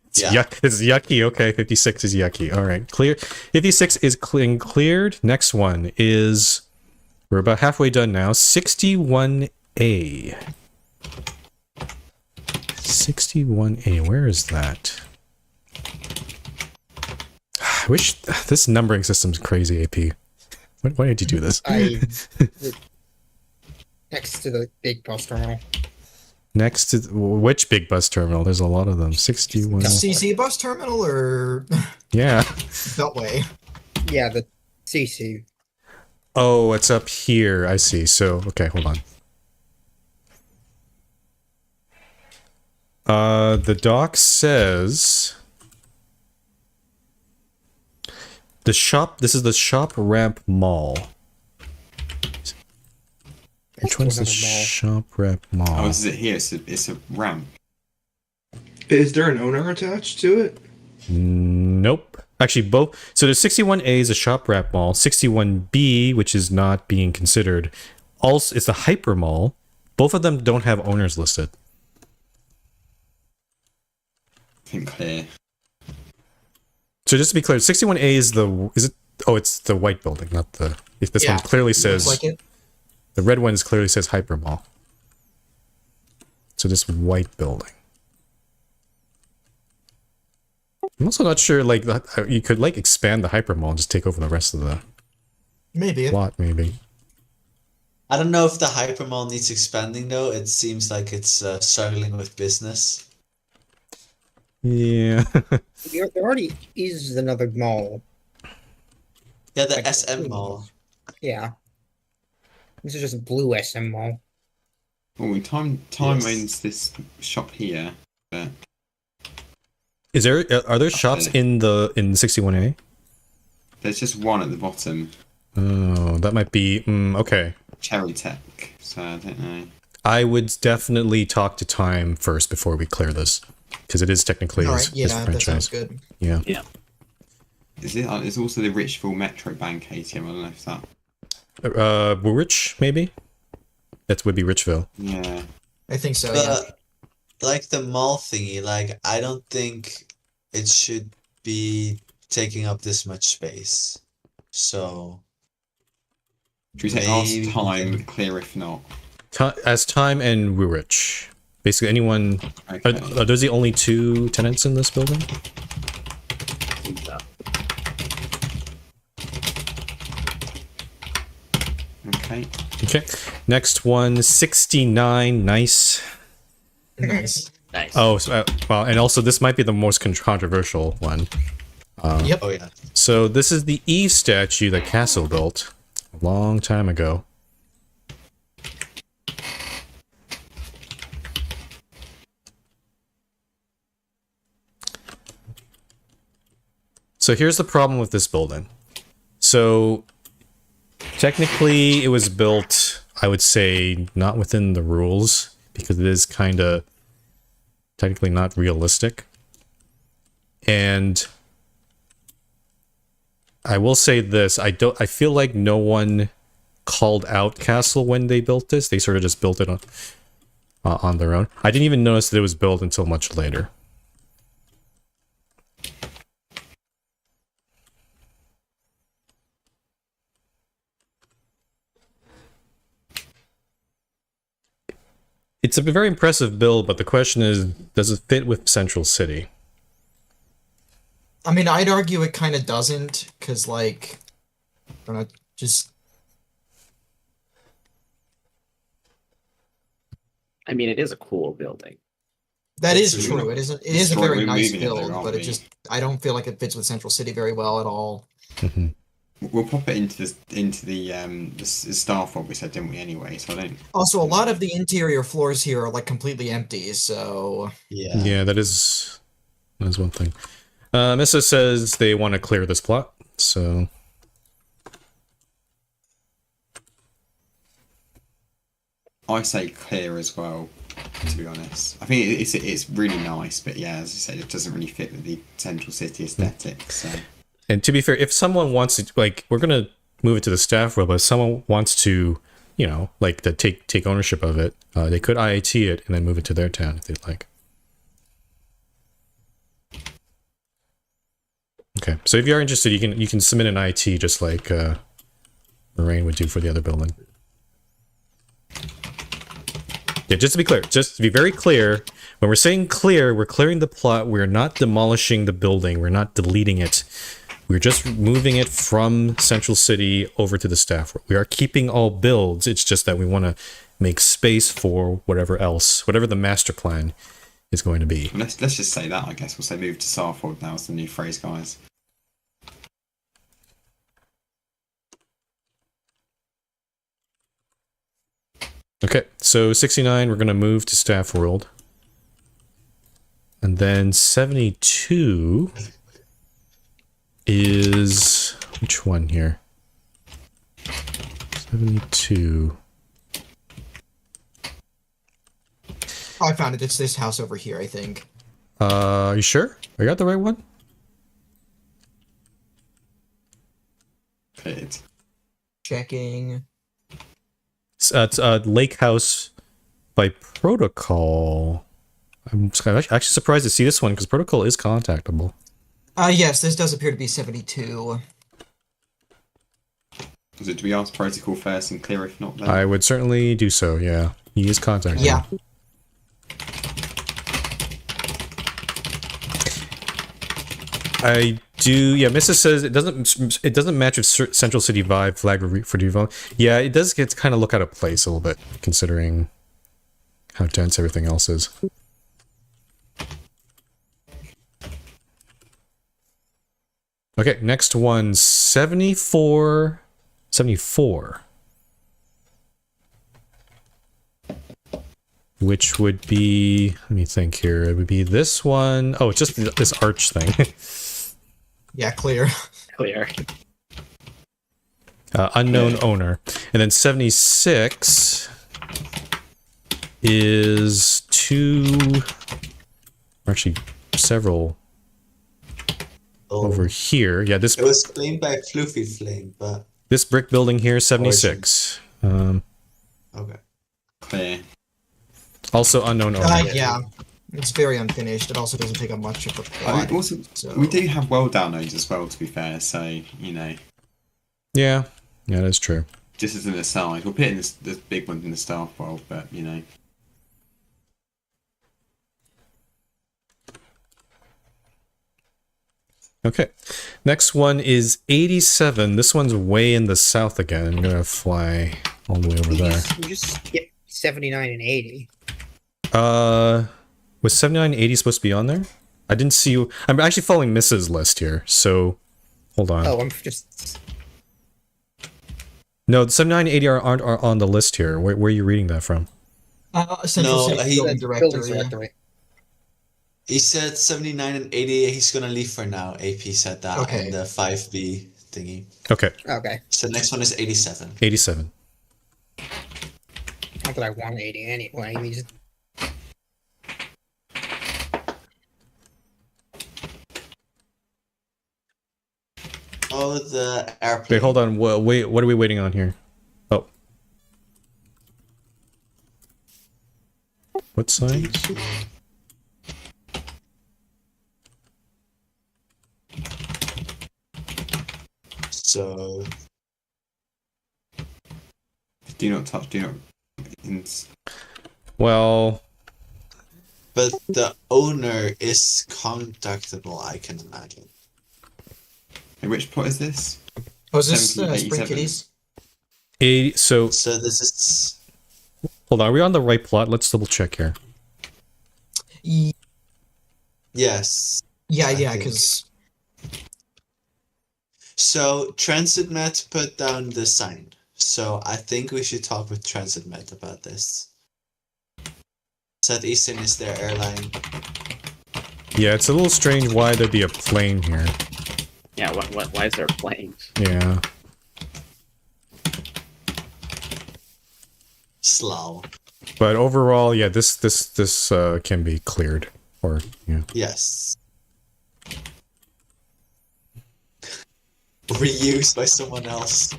it's Yeah. This is yucky. Okay, 56 is yucky. All right, clear. 56 is cleared. Next one is, we're about halfway done now. 61A. 61A. Where is that? I wish this numbering system's crazy. AP. Why did you do this? Next to the big bus terminal. Next to which big bus terminal? There's a lot of them. 61. CC bus terminal or Yeah. Beltway? Yeah, the CC. Oh, it's up here. I see. So, okay, hold on. The doc says the shop. This is the Shop Ramp Mall. Which one's the Another mall. Shop Ramp Oh, Mall? is it here? It's a ramp. Is there an owner attached to it? Nope. Actually, both. So there's 61A is a Shop Ramp Mall. 61B, which is not being considered, also it's a Hyper Mall. Both of them don't have owners listed. I think clear. So just to be clear, 61A is it? Oh, it's the white building, not the. If this Yeah, one clearly Looks says like it. the red one clearly says Hyper Mall. So this white building. I'm also not sure. Like you could like expand the Hyper Mall and just take over the rest of the Maybe. lot, maybe. I don't know if the hypermall needs expanding though. It seems like it's struggling with business. Yeah. There already is another mall. Yeah, the Like, SM mall. Yeah. This is just blue SM mall. Oh, time Yes. owns this shop here. But Is there are there shops in 61A? there's just one at the bottom. Oh, that might be okay. Cherry Tech. So I don't know. I would definitely talk to Time first before we clear this, because it is technically All his, right. Yeah, his that sounds franchise. good. Yeah. Is it? It's also the Richville Metro Bank ATM. I don't know if that. Woolwich maybe. That would be Richville. Yeah. I think so. Yeah. But like the mall thingy, like I don't think it should be taking up this much space. So Should we say Maybe. ask time, clear if not? As Time and Woolwich. Basically, anyone. Okay. Are those the only two tenants in this building? So, Okay. Okay. Next one, 69. Nice. Nice. nice. Oh, so, well, and also this might be the most controversial one. Yep. oh yeah. So this is the Eve statue that Castle built a long time ago. So here's the problem with this building. So technically it was built, I would say, not within the rules because it is kind of technically not realistic. And I will say this, I feel like no one called out Castle when they built this. They sort of just built it on their own. I didn't even notice that it was built until much later. It's a very impressive build, but the question is, does it fit with Central City? I mean, I'd argue it kind of doesn't, because, like, I don't know, just... I mean, it is a cool building. That It's is really- true. It is a Destroy very nice removing it, though, build, aren't but we? it just... I don't feel like it fits with Central City very well at all. We'll pop it into the staff what we said, didn't we? Anyway, so I don't. Also, a lot of the interior floors here are, like, completely empty, so... Yeah. Yeah, that is one thing. Missa says they want to clear this plot, so... I say clear as well, to be honest. I think it's really nice, but yeah, as I said, it doesn't really fit with the Central City aesthetic. So And to be fair, if someone wants to, like, we're gonna move it to the staff room, but if someone wants to, you know, like, to take ownership of it, they could IAT it and then move it to their town if they'd like. Okay, so if you are interested, you can submit an IAT just like Lorraine would do for the other building. Yeah, just to be clear, just to be very clear, when we're saying clear, we're clearing the plot. We're not demolishing the building. We're not deleting it. We're just moving it from Central City over to the staff room. We are keeping all builds. It's just that we want to make space for whatever else, whatever the master plan is going to be. let's just say that. I guess we'll say move to Sarford now. Is the new phrase, guys. Okay, so 69, we're going to move to staff world. And then 72 is... which one here? 72... Oh, I found it. It's this house over here, I think. Are you sure? I got the right one? Cleared. Checking. It's Lake House by Protocol. I'm actually surprised to see this one because Protocol is contactable. Yes, this does appear to be 72. Was it? Do we ask protocol first and clear if not? Then? I would certainly do so, yeah. He is contactable. Yeah. I do, yeah. Mrs. says it doesn't match with Central City vibe flag for Duval. Yeah, it does get kind of look out of place a little bit considering how dense everything else is. Okay, next one, 74. 74. Which would be, let me think here. It would be this one. Oh, it's just this arch thing. Yeah, clear. Clear. Unknown owner. And then 76 is two, actually several Oh, over here. Yeah, this it was claimed by Fluffy Flame, but this brick building here, 76. okay. Clear. Also unknown owner. Yeah. It's very unfinished. It also doesn't take up much of a I plot. mean, also, so- we do have well downloads as well, to be fair. So you know, Yeah, that's true. just as an aside, we'll put in this big one in the staff world, but you know. Okay, next one is 87. This one's way in the south again. I'm gonna fly all the way over there. You just skip 79 and 80. Was 79 80 supposed to be on there? I didn't see you. I'm actually following Mrs. list here, so hold on. Oh, I'm just. No, the 79 80 aren't on the list here. Where are you reading that from? Central No, City he- Building Buildings Directory. directory. He said 79 and 80. He's gonna leave for now. AP said that Okay. in the 5B thingy. Okay, Okay. So next one is 87. 87. Not that I want 80 anyway. We just... Oh, the airplane. Wait, hold on. Wait, what are we waiting on here? Oh. What sign? So Do not touch. Do not. Well, but the owner is contactable, I can imagine. Hey, which plot is this? Was this 17, Spring 87. Kitties? 80, so So this is hold on. Are we on the right plot? Let's double check here. yes. Yeah, I yeah, think. because So TransitMet put down the sign. So I think we should talk with TransitMet about this. Southeastern is their airline. Yeah, it's a little strange why there'd be a plane here. Yeah, why is there planes? Yeah. Slow. But overall, yeah, this can be cleared. Or, yeah. Yes. Reused by someone else.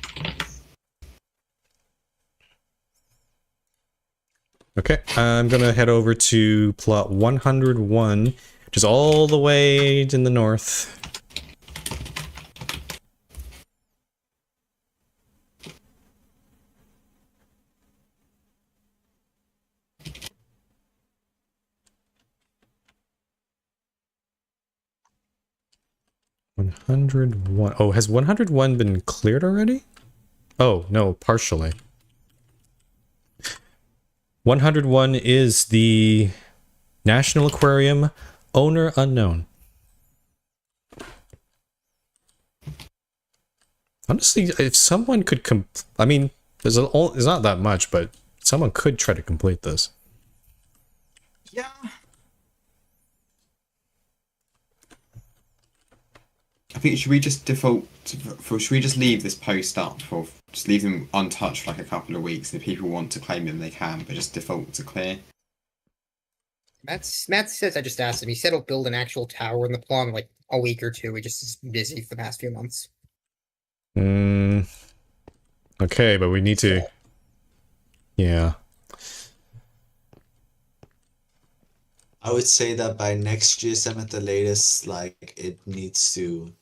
Okay, I'm gonna head over to plot 101, which is all the way in the north. $101. Oh, has 101 been cleared already? Oh, no, partially. 101 is the National Aquarium, owner unknown. Honestly, if someone could I mean, there's not that much, but someone could try to complete this. yeah. I think should we just default should we just leave this post up for just leave them untouched for like a couple of weeks, and if people want to claim them they can, but just default to clear. Matt says I just asked him. He said he'll build an actual tower in the plot in like a week or two. He just is busy for the past few months. Okay, but we need to... Yeah. I would say that by next GSM at the latest, like, it needs to,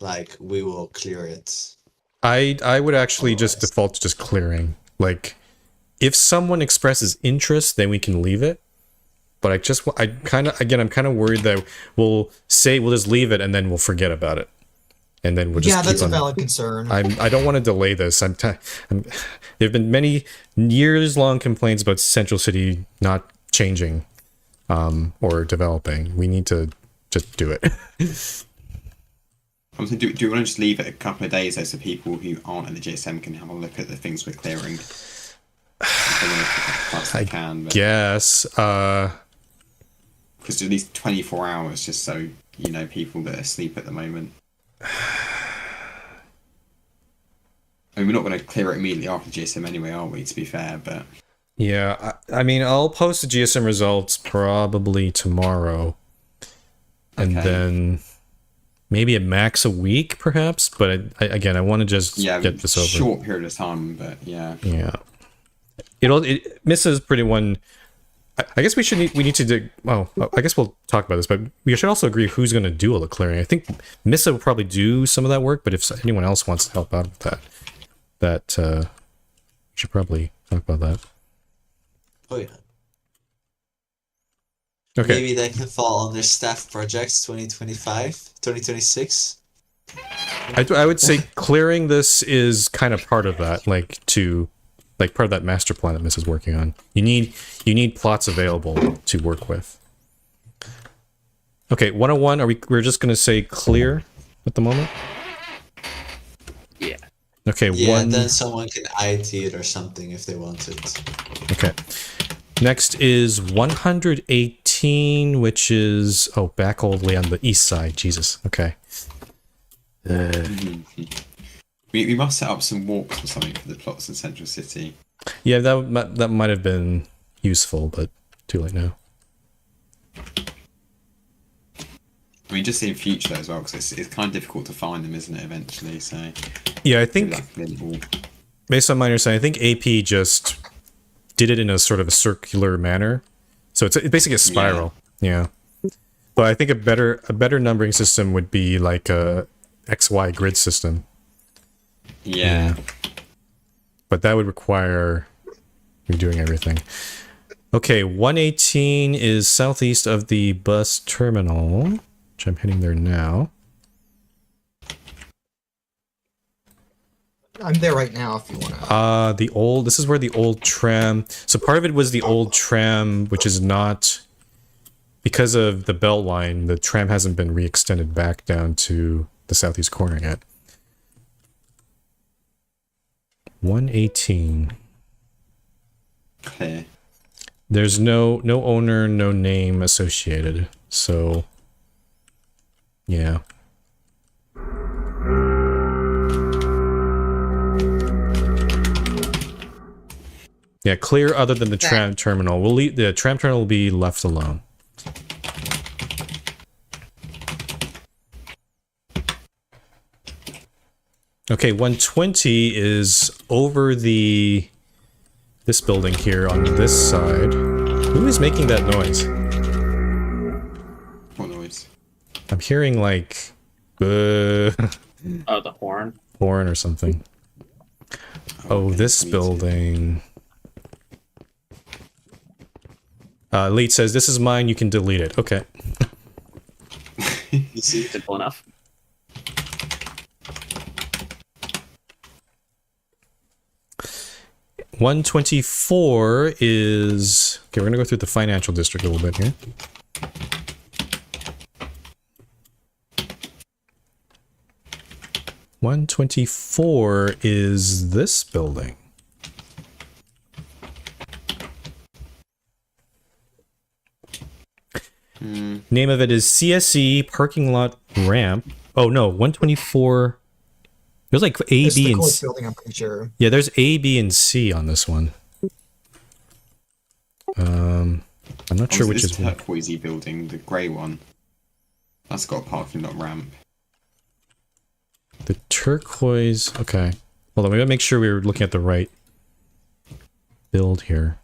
like, we will clear it. I would actually just Otherwise. default to just clearing. Like, if someone expresses interest, then we can leave it. But I'm kind of worried that we'll just leave it and then we'll forget about it. And then we'll just Yeah, keep that's a on. valid concern. I don't want to delay this. There have been many years-long complaints about Central City not changing or developing. We need to just do it. Do you want to just leave it a couple of days though, so people who aren't in the GSM can have a look at the things we're clearing? If they want to pick up fast they can, but Yes. because at least 24 hours, just so you know, people that are asleep at the moment. I mean, we're not going to clear it immediately after GSM anyway, are we? To be fair, but Yeah, I mean, I'll post the GSM results probably tomorrow. And Okay. then maybe at max a week, perhaps. But I want to just yeah, get this over. short period of time, but yeah. Yeah. Mrs. Pretty One... I guess we need to dig... Well, I guess we'll talk about this, but we should also agree who's going to do all the clearing. I think Missa will probably do some of that work, but if anyone else wants to help out with that, we should probably talk about that. Oh yeah. Okay. Maybe that can fall under staff projects 2025, 2026. I would say clearing this is kind of part of that, like part of that master plan that Miss is working on. You need plots available to work with. Okay, 101, we're just gonna say clear at the moment? Yeah. Okay, Yeah, then someone can IT it or something if they want it. Okay. Next is 118. 118, which is back all the way on the east side. Jesus. Okay. We must set up some walks or something for the plots in Central City. Yeah, that might have been useful, but too late now. I mean, just in future though as well, because it's kind of difficult to find them, isn't it? Eventually, so yeah, I think maybe based on my understanding, I think AP just did it in a sort of a circular manner, so it's basically a spiral. Yeah, but I think a better numbering system would be like a XY grid system. Yeah. But that would require redoing everything. Okay, 118 is southeast of the bus terminal, which I'm heading there now. I'm there right now if you want to. This is where the old tram, so part of it was the old tram, which is not, because of the belt line, the tram hasn't been re-extended back down to the southeast corner yet. 118. Clear. There's no owner, no name associated, so yeah. Yeah, clear other than the tram terminal. We'll leave the tram terminal will be left alone. Okay, 120 is over this building here on this side. Who is making that noise? What noise? I'm hearing like Oh, the horn. horn or something. Oh, this building. Elite says, this is mine, you can delete it. Okay. You see, simple enough. $124 is... Okay, we're going to go through the financial district a little bit here. $124 is this building. Name of it is CSE Parking Lot Ramp. Oh no, 124... There's like A, It's B, the and course C. building, I'm pretty sure. Yeah, there's A, B, and C on this one. I'm not sure which is this turquoisey building, the grey one. That's got a parking lot ramp. the turquoise. Okay, hold on. We gotta make sure we're looking at the right build here.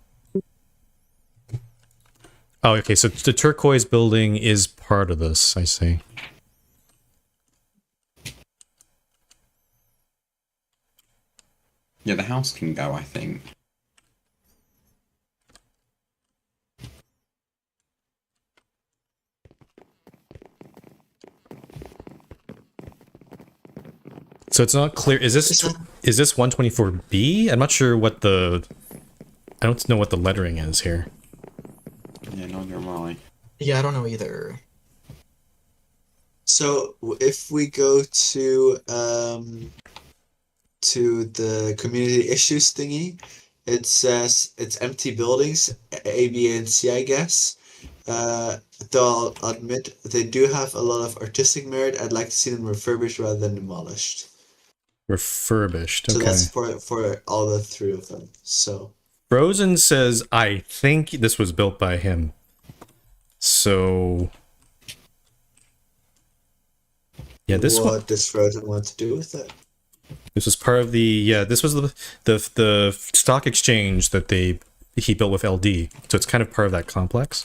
Oh, okay. So the turquoise building is part of this. I see. Yeah, the house can go, I think. So it's not clear. Is this 124B? I'm not sure what the. I don't know what the lettering is here. Yeah, neither am I. Yeah, I don't know either. So if we go to the community issues thingy, it says it's empty buildings, A, B, and C, I guess. Though I'll admit they do have a lot of artistic merit. I'd like to see them refurbished rather than demolished. Refurbished. So Okay. that's for all the three of them. So Frozen says, I think this was built by him. So. Yeah, this one. what does Frozen want to do with it? This was part of the. Yeah, this was the stock exchange that he built with LD. So it's kind of part of that complex.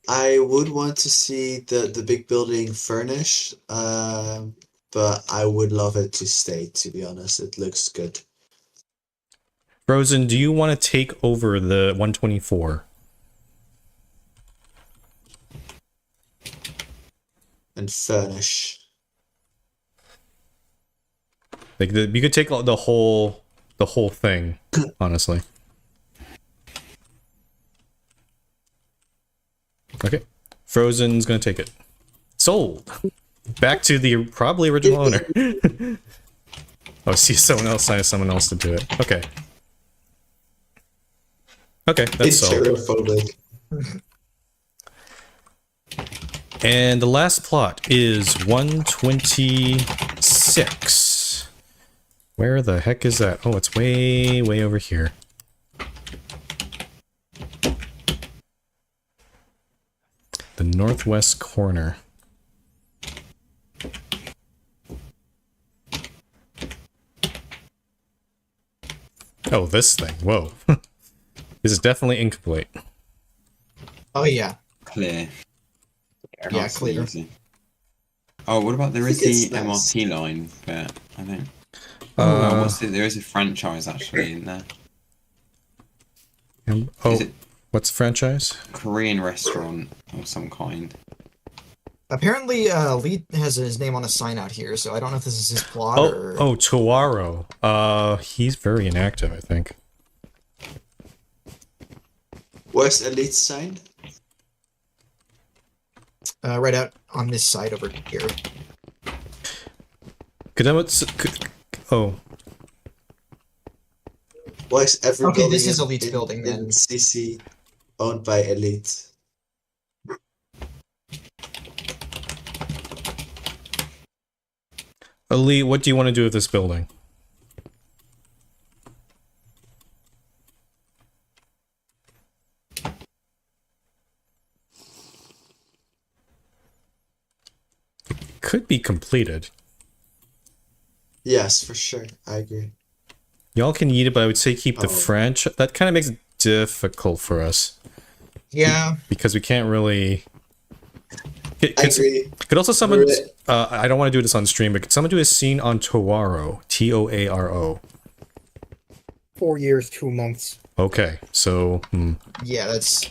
I would want to see the big building furnished, but I would love it to stay, to be honest. It looks good. Frozen, do you want to take over the 124? And furnish. Like you could take the whole thing, honestly. Okay, Frozen's gonna take it. Sold. Back to the probably original owner. Oh, see, someone else to do it. Okay. Okay, that's sold. It's And the last plot is 126. Where the heck is that? Oh, it's way, way over here. The northwest corner. Oh, this thing. Whoa. This is definitely incomplete. Oh yeah. Clear. Yeah, That's clear. easy. Oh, what about there is think it's the nice. MRT line, but I don't. Uh, There is a franchise actually in there. oh, Is it what's the franchise? Korean restaurant of some kind? Apparently, Lee has his name on a sign out here, so I don't know if this is his plot Oh, or. oh, Tawaro. He's very inactive, I think. Where's Elite sign? Right out on this side over here. Oh, Why is every Okay, building this is in- Elite's in- building, in then. CC owned by Elite? Ali, what do you want to do with this building? Could be completed. Yes, for sure. I agree. Y'all can eat it, but I would say keep the Oh. franchise. That kind of makes it difficult for us Yeah. because we can't really. I agree. Could also someone. Right. I don't want to do this on stream, but could someone do a scene on Tawaro? Toaro. 4 years, 2 months. Okay, so Yeah, that's.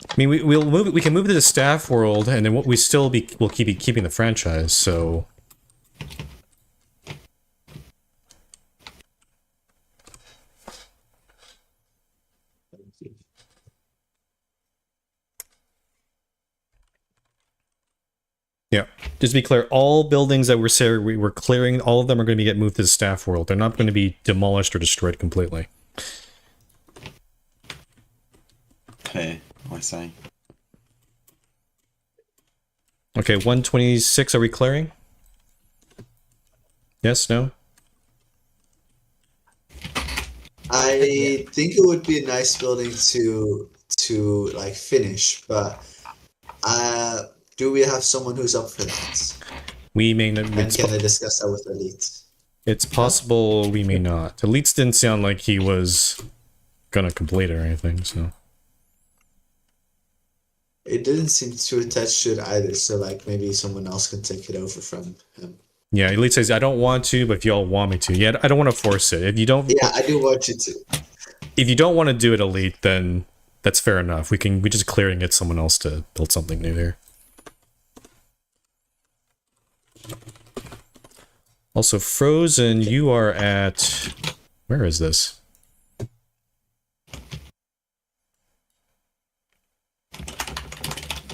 I mean, we'll move. We can move to the staff world, and then we'll keep keeping the franchise. So yeah, just to be clear, all buildings that we were clearing, all of them are going to get moved to the staff world. They're not going to be demolished or destroyed completely. Clear, I say. Okay, 126. Are we clearing? Yes. No. I think it would be a nice building to like finish, but do we have someone who's up for that? We may not. And can I discuss that with Elite? It's possible we may not. Elites didn't sound like he was gonna complete it or anything, so. It didn't seem too attached to it either, so like maybe someone else can take it over from him. Yeah, Elite says, I don't want to, but if y'all want me to. Yeah, I don't want to force it. If you don't Yeah, I do want you to. if you don't want to do it, Elite, then that's fair enough. We just clear it and get someone else to build something new here. Also, Frozen, you are at... Where is this?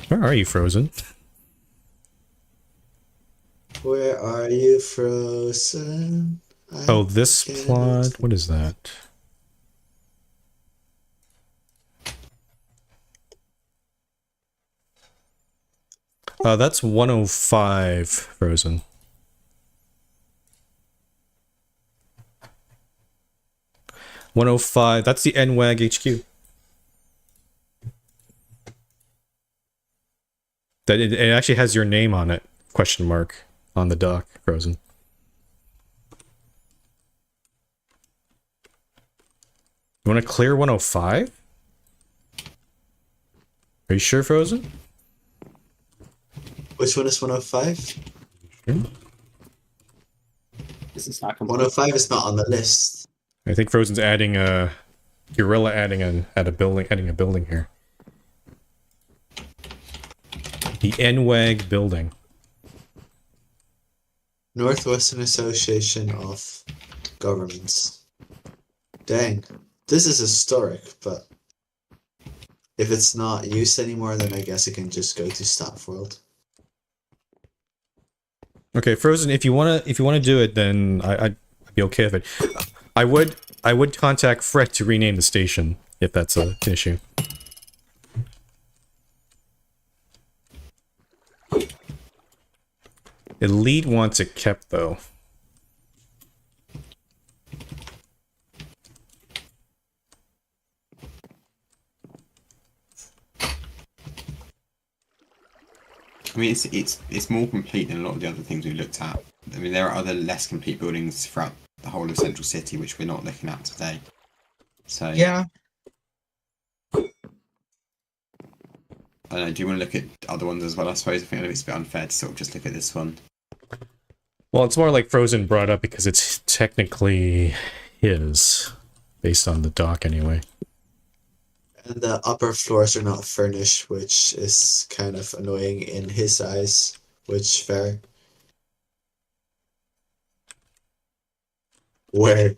Where are you, Frozen? Where are you, Frozen? Oh, this can't- plot? What is that? That's 105, Frozen. $105, that's the NWAG HQ. That it actually has your name on it, question mark, on the dock, Frozen. You want to clear 105? Are you sure, Frozen? Which one is 105? This is not complete. 105 is not on the list. I think Frozen's adding a Gorilla adding a building here. The NWAG building. Northwestern Association of Governments. Dang. This is historic, but if it's not used anymore, then I guess it can just go to Staff World. Okay, Frozen, if you wanna do it, then be okay with it. I would contact Fred to rename the station if that's an issue. Elite wants it kept though. I mean, it's more complete than a lot of the other things we looked at. I mean, there are other less complete buildings throughout the whole of Central City, which we're not looking at today. So Yeah. I don't know. Do you want to look at other ones as well? I suppose I think it's a bit unfair to sort of just look at this one. Well, it's more like Frozen brought up because it's technically his, based on the dock anyway. And the upper floors are not furnished, which is kind of annoying in his eyes, which fair. Where?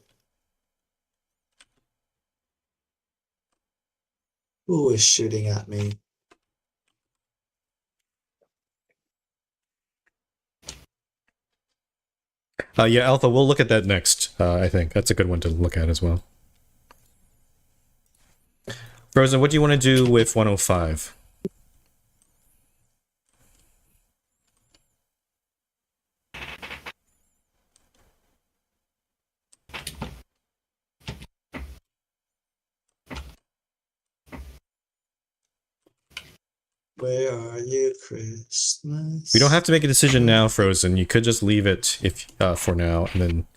Who is shooting at me? Yeah, Alpha, we'll look at that next, I think. That's a good one to look at as well. Frozen, what do you want to do with 105? Where are you, Christmas? We don't have to make a decision now, Frozen. You could just leave it if for now, and then...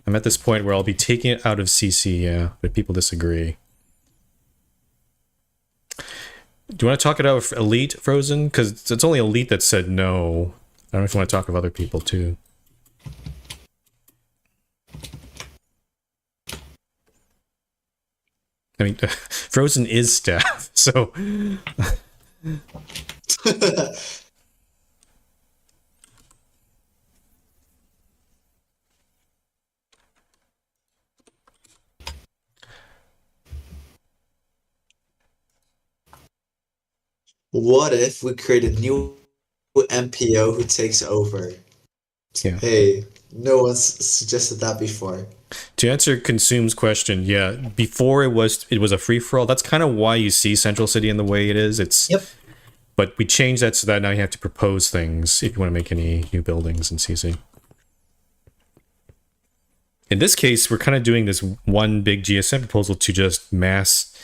I'm at this point where I'll be taking it out of CC, yeah, but people disagree. Do you want to talk it out with Elite, Frozen? Because it's only Elite that said no. I don't know if you want to talk with other people, too. I mean, Frozen is staff, so... What if we create a new MPO who takes over? Yeah. Hey, no one's suggested that before. To answer Consume's question, yeah, before it was a free-for-all. That's kind of why you see Central City in the way it is. It's Yep. But we changed that so that now you have to propose things if you want to make any new buildings in CC. In this case, we're kind of doing this one big GSM proposal to just mass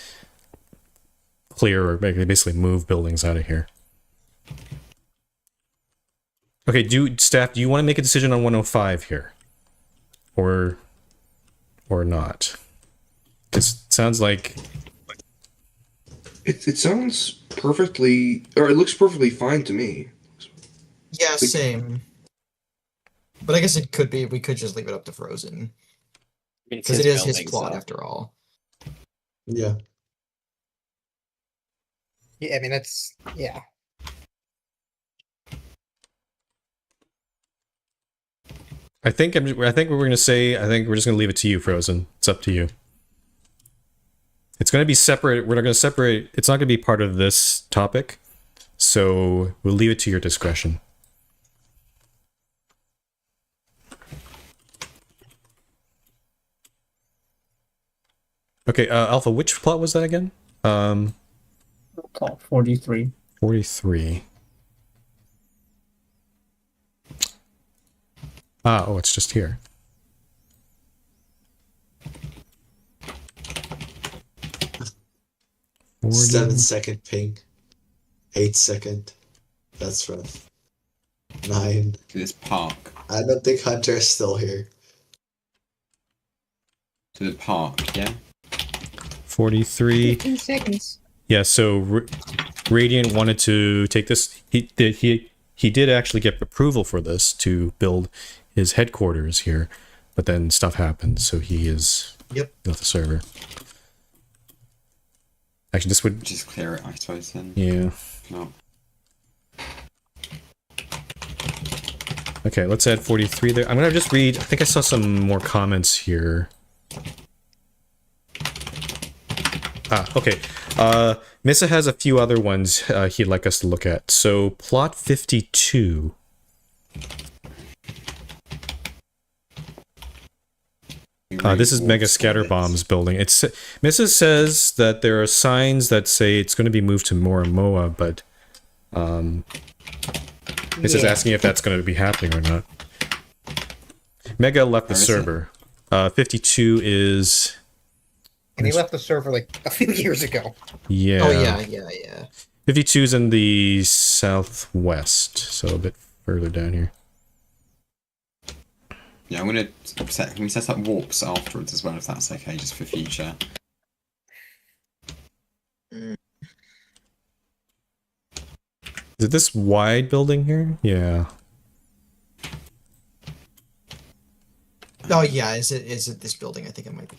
clear or basically move buildings out of here. Okay, staff, do you want to make a decision on 105 here? Or not? Because it sounds like... It sounds perfectly, or it looks perfectly fine to me. Yeah, same. But I guess it could be, we could just leave it up to Frozen. Because it is his plot, after all. Yeah. Yeah, I mean, that's, yeah. I think what we're gonna say. I think we're just gonna leave it to you, Frozen. It's up to you. It's gonna be separate. We're not gonna separate. It's not gonna be part of this topic, so we'll leave it to your discretion. Okay, Alpha. Which plot was that again? Plot 43. 43. Oh, it's just here. – 7-second ping. 8-second. That's rough. 9. To this park. I don't think Hunter is still here. To the park, yeah? 43. 15 seconds. Yeah, so Radiant wanted to take this. He did actually get approval for this to build his headquarters here, but then stuff happened, so he is not the server. Actually, this would just clear it, I suppose. Then. Yeah. No. Okay, let's add 43 there. I'm gonna just read. I think I saw some more comments here. Okay. Missa has a few other ones he'd like us to look at. So, plot 52. This is Mega warp Scatter split. Bomb's building. It's Mrs. says that there are signs that say it's going to be moved to Morimoa, but Mrs. is asking if that's going to be happening or not. Mega left the Where is server. 52 is... And he left the server like a few years ago. Yeah. Oh yeah. 52 is in the southwest, so a bit further down here. Yeah, I'm gonna set. Can we set up warps afterwards as well, if that's okay, just for future? Is it this wide building here? Yeah. Oh yeah, is it this building? I think it might be.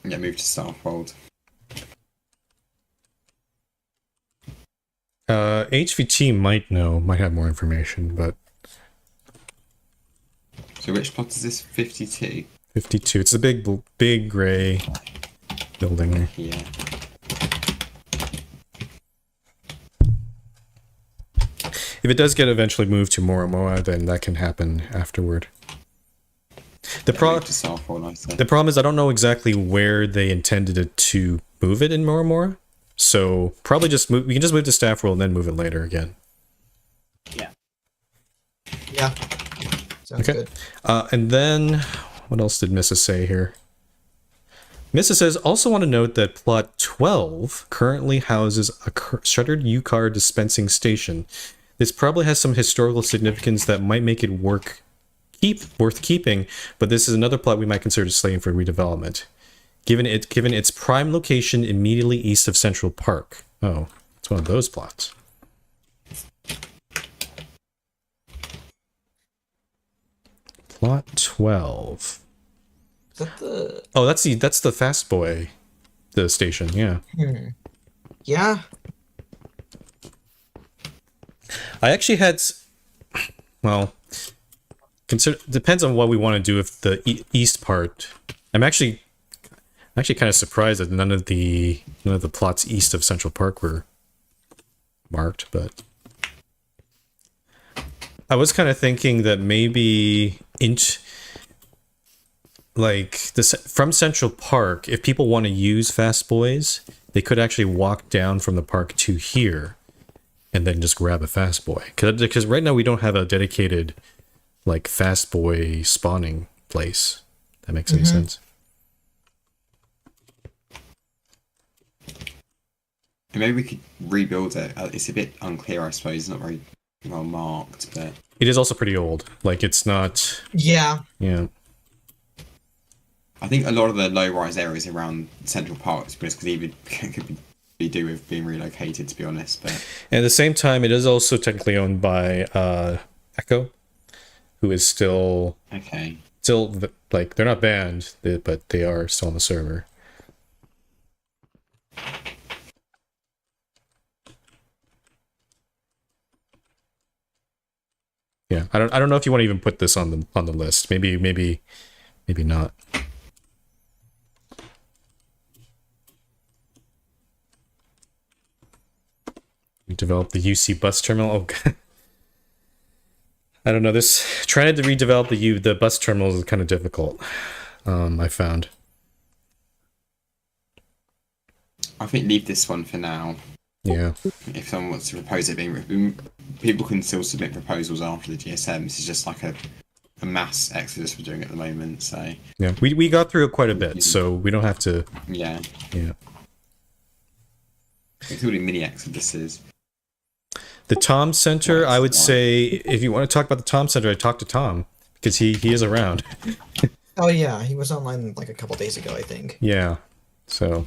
Yeah, move to Starfold. HVT might have more information, but So which plot is this? 52? 52. It's a big gray building here. Yeah. If it does get eventually moved to Morimoa, then that can happen afterward. The Move to Starfold, I said. The problem is I don't know exactly where they intended it to move it in Morimoa. So probably just move. We can just move to Staff World and then move it later again. Yeah. Sounds Okay. good. And then what else did Mrs. say here? Mrs. says also want to note that plot 12 currently houses a shuttered U-car dispensing station. This probably has some historical significance that might make it worth keeping, but this is another plot we might consider slating for redevelopment. Given its prime location immediately east of Central Park. Oh, it's one of those plots. Plot 12. Is that the? Oh, that's the Fast Boy, the station. Yeah. Yeah. I actually had, well, depends on what we want to do with the east part. I'm actually kind of surprised that none of the plots east of Central Park were marked, but I was kind of thinking that maybe from Central Park, if people want to use Fast Boys, they could actually walk down from the park to here and then just grab a Fast Boy. Because right now we don't have a dedicated like Fast Boy spawning place. That makes any sense. Maybe we could rebuild it. It's a bit unclear, I suppose. It's not very well marked, but It is also pretty old. Like it's not. Yeah. Yeah. I think a lot of the low-rise areas around Central Park could be do with being relocated, to be honest. But And at the same time, it is also technically owned by Echo, who is still okay. like they're not banned, but they are still on the server. Yeah, I don't know if you want to even put this on the list. Maybe not. We developed the UC bus terminal. Oh, God. I don't know. This trying to redevelop the bus terminals is kind of difficult. I found. I think leave this one for now. Yeah. If someone wants to propose it, people can still submit proposals after the GSM. This is just like a mass exodus we're doing at the moment. So Yeah, we got through it quite a bit, so we don't have to. yeah, Yeah. it's all mini exoduses. The Tom Center, I would say, if you want to talk about the Tom Center, I talk to Tom because he is around. Oh yeah, he was online like a couple days ago, I think. Yeah. So.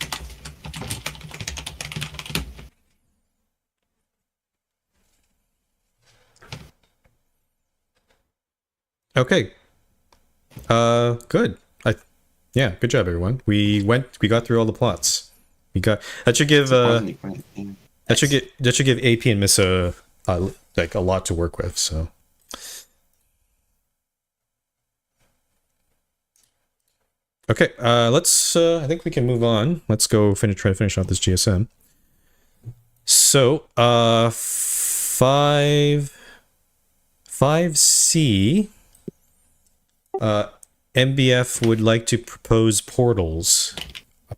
Okay. Good. Yeah, good job, everyone. We got through all the plots. That should give that should give AP and Miss like a lot to work with. So. Okay. Let's. I think we can move on. Let's go try to finish off this GSM. So, 5C. MBF would like to propose portals. A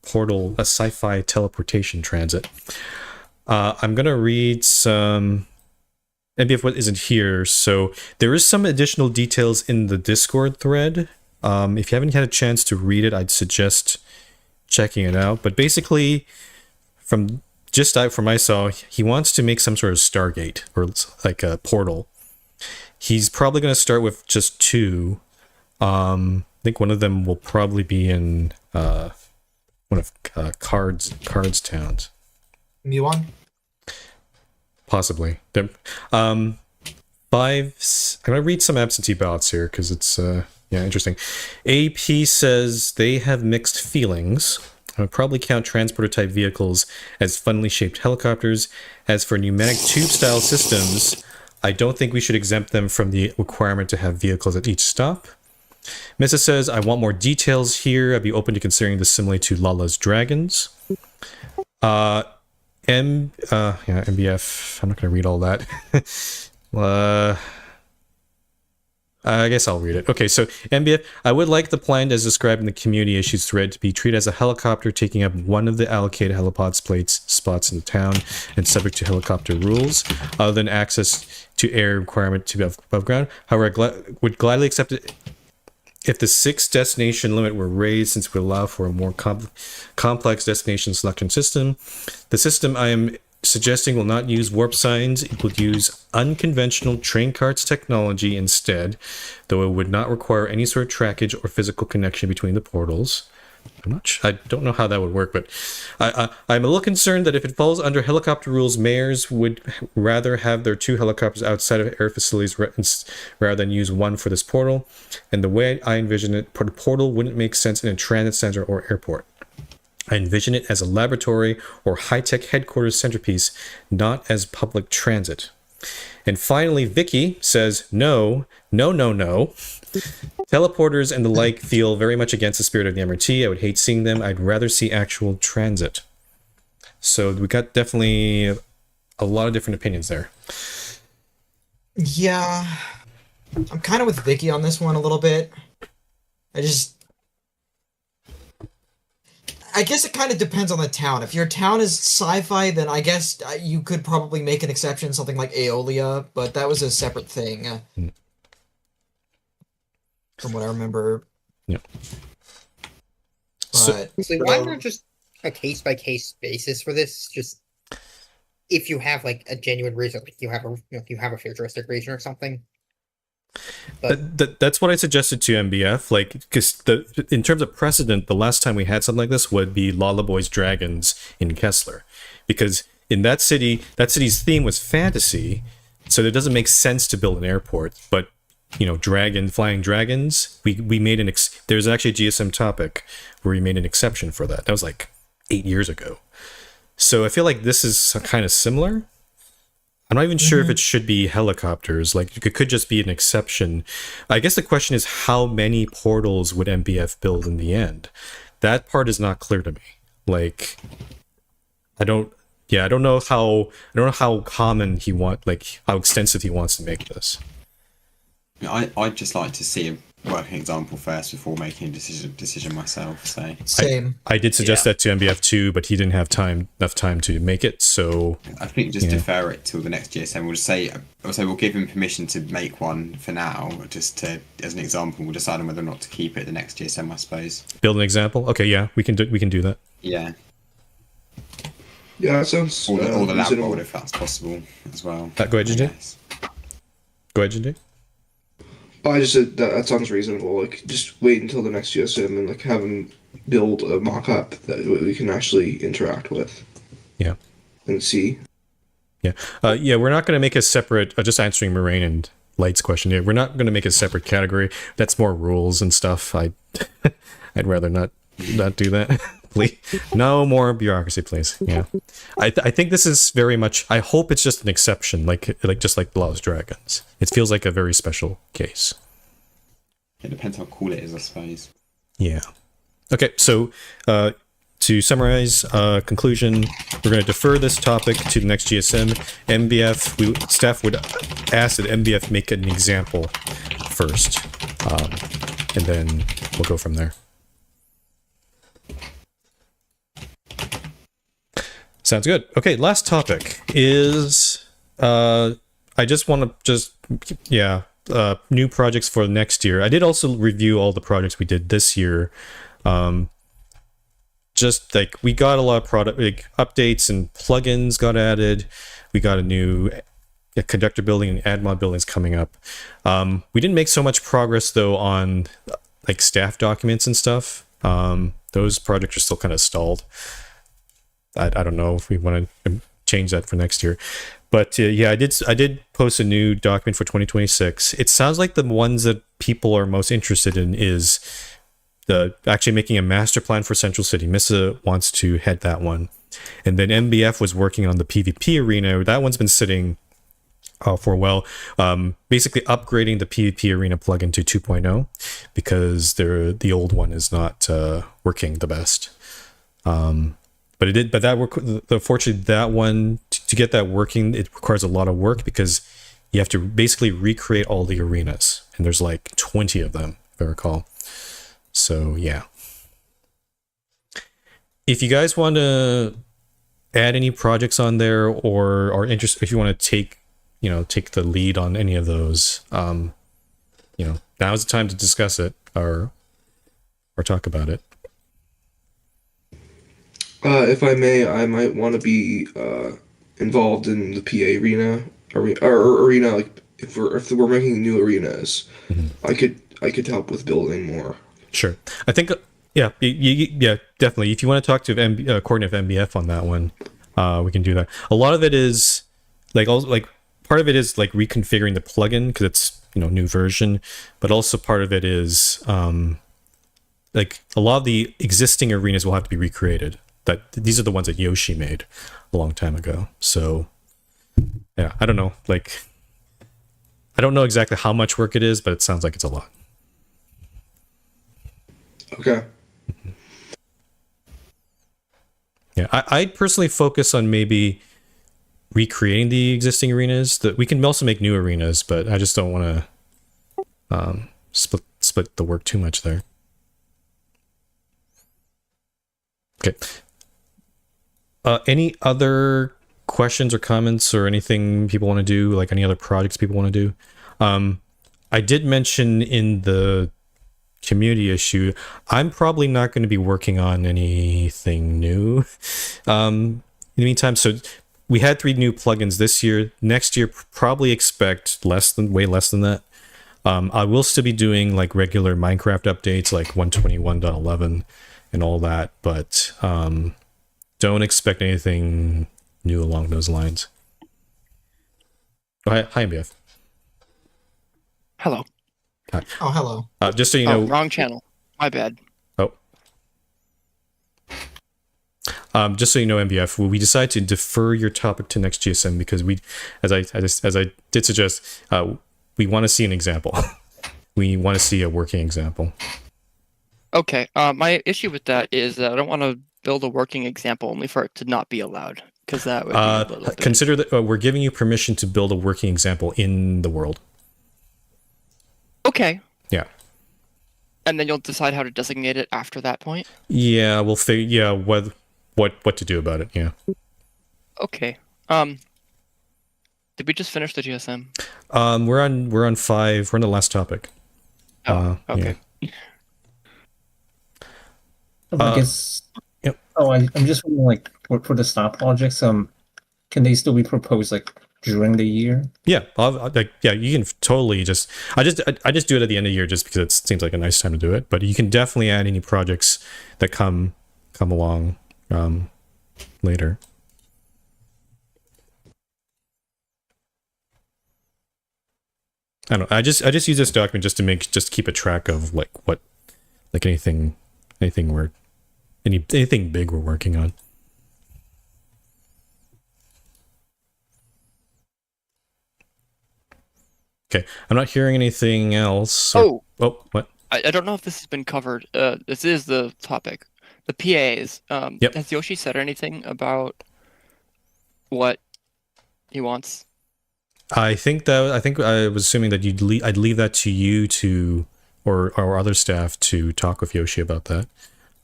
sci-fi teleportation transit. I'm going to read some... MBF what isn't here, so there is some additional details in the Discord thread. If you haven't had a chance to read it, I'd suggest checking it out. But basically, from I saw, he wants to make some sort of Stargate, or like a portal. He's probably going to start with just 2. I think one of them will probably be in one of Cards towns. Muon? Possibly. I'm going to read some absentee ballots here because it's interesting. AP says they have mixed feelings. I would probably count transporter type vehicles as funnily shaped helicopters. As for pneumatic tube style systems, I don't think we should exempt them from the requirement to have vehicles at each stop. Missa says, I want more details here. I'd be open to considering this similarly to Lala's Dragons. MBF, I'm not going to read all that. I guess I'll read it. Okay, so MBF, I would like the plan as described in the community issues thread to be treated as a helicopter taking up one of the allocated helipod spots in the town and subject to helicopter rules, other than access to air requirement to be above ground. However, I would gladly accept it if the 6 destination limit were raised, since it would allow for a more complex destination selection system. The system I am suggesting will not use warp signs. It would use unconventional train carts technology instead, though it would not require any sort of trackage or physical connection between the portals. I don't know how that would work, but I'm a little concerned that if it falls under helicopter rules, mayors would rather have their 2 helicopters outside of air facilities rather than use one for this portal. And the way I envision it, the portal wouldn't make sense in a transit center or airport. I envision it as a laboratory or high-tech headquarters centerpiece, not as public transit. And finally, Vicky says, no. Teleporters and the like feel very much against the spirit of the MRT. I would hate seeing them. I'd rather see actual transit. So we got definitely a lot of different opinions there. Yeah. I'm kind of with Vicky on this one a little bit. I guess it kind of depends on the town. If your town is sci-fi, then I guess you could probably make an exception, something like Aeolia, but that was a separate thing. From what I remember. Yeah. But why not just a case-by-case basis for this? Just if you have like a genuine reason, like you have a futuristic reason or something. But that's what I suggested to MBF, like, because in terms of precedent, the last time we had something like this would be Lala Boy's Dragons in Kessler, because in that city's theme was fantasy, so it doesn't make sense to build an airport. But flying dragons, we made there's actually a GSM topic where we made an exception for that. That was like 8 years ago. So I feel like this is kind of similar. I'm not even sure if it should be helicopters. Like, it could just be an exception. I guess the question is, how many portals would MBF build in the end? That part is not clear to me. Like, I don't know how common how extensive he wants to make this. I'd just like to see a working example first before making a decision myself. So same. I did suggest that to MBF too, but he didn't have enough time to make it. So I think just defer it till the next GSM. We'll just say we'll give him permission to make one for now, just as an example. We'll decide on whether or not to keep it at the next GSM, I suppose. Build an example. Okay, yeah, we can do that. Yeah. Yeah, that sounds or the lab world, if that's possible as well. Go ahead, JJ. Go ahead, JJ. I just said that sounds reasonable. Like, just wait until the next GSM and have him build a mock-up that we can actually interact with. Yeah. And see. Yeah. We're not going to make a separate. Just answering Moraine and Light's question here. We're not going to make a separate category. That's more rules and stuff. I'd rather not do that. Please, no more bureaucracy, please. Yeah. I think this is very much. I hope it's just an exception, like just like Law's Dragons. It feels like a very special case. It depends how cool it is, I suppose. Yeah. Okay, so to summarize, conclusion, we're going to defer this topic to the next GSM. Staff would ask that MBF make an example first. and then we'll go from there. Sounds good. Okay, last topic is I just want to new projects for next year. I did also review all the projects we did this year. Just like we got a lot of product like updates and plugins got added. We got a new conductor building and AdMod buildings coming up. We didn't make so much progress though on like staff documents and stuff. Those projects are still kind of stalled. I don't know if we want to change that for next year, but yeah, I did post a new document for 2026. It sounds like the ones that people are most interested in is the actually making a master plan for Central City. Missa wants to head that one, and then MBF was working on the PvP arena. That one's been sitting for a while. Basically upgrading the PvP arena plugin to 2.0 because the old one is not working the best. But it did. But that work. Unfortunately, that one to get that working, it requires a lot of work because you have to basically recreate all the arenas, and there's like 20 of them, if I recall. So yeah. If you guys want to add any projects on there, or are interested, if you want to take the lead on any of those, now's the time to discuss it or talk about it. If I may, I might want to be involved in the PA arena. Like if we're making new arenas, I could help with building more. Sure, I think yeah, definitely. If you want to talk to coordinate MBF on that one, we can do that. A lot of it is part of it is like reconfiguring the plugin because it's new version, but also part of it is like a lot of the existing arenas will have to be recreated. These are the ones that Yoshi made a long time ago. So yeah, I don't know. Like, I don't know exactly how much work it is, but it sounds like it's a lot. Okay. Yeah, I'd personally focus on maybe recreating the existing arenas. That we can also make new arenas, but I just don't want to split the work too much there. Okay. Any other questions or comments or anything people want to do? Like any other projects people want to do? I did mention in the community issue, I'm probably not going to be working on anything new in the meantime. So we had 3 new plugins this year. Next year, probably expect way less than that. I will still be doing like regular Minecraft updates like 121.11 and all that, but don't expect anything new along those lines. Oh, hi, MBF. Hello. Hi. Oh, hello. Just so you know, wrong channel. My bad. Oh. Just so you know, MBF, we decided to defer your topic to next GSM because as I did suggest, we want to see an example. We want to see a working example. Okay. My issue with that is that I don't want to build a working example only for it to not be allowed, because that would be a little bit... Consider that we're giving you permission to build a working example in the world. Okay. Yeah. And then you'll decide how to designate it after that point? Yeah, we'll figure. Yeah, what to do about it. Yeah. Okay. Did we just finish the GSM? We're on 5. We're on the last topic. Oh, okay. Yeah. I guess. Yep. Oh, I'm just wondering, like, for the stop projects, can they still be proposed like during the year? Yeah, you can totally just. I just do it at the end of the year just because it seems like a nice time to do it. But you can definitely add any projects that come along later. I don't know. I just use this document just to keep a track of like anything big we're working on. Okay, I'm not hearing anything else. What? I don't know if this has been covered. This is the topic. The PAs. Yep. Has Yoshi said anything about what he wants? I think I was assuming that I'd leave that to you to or other staff to talk with Yoshi about that.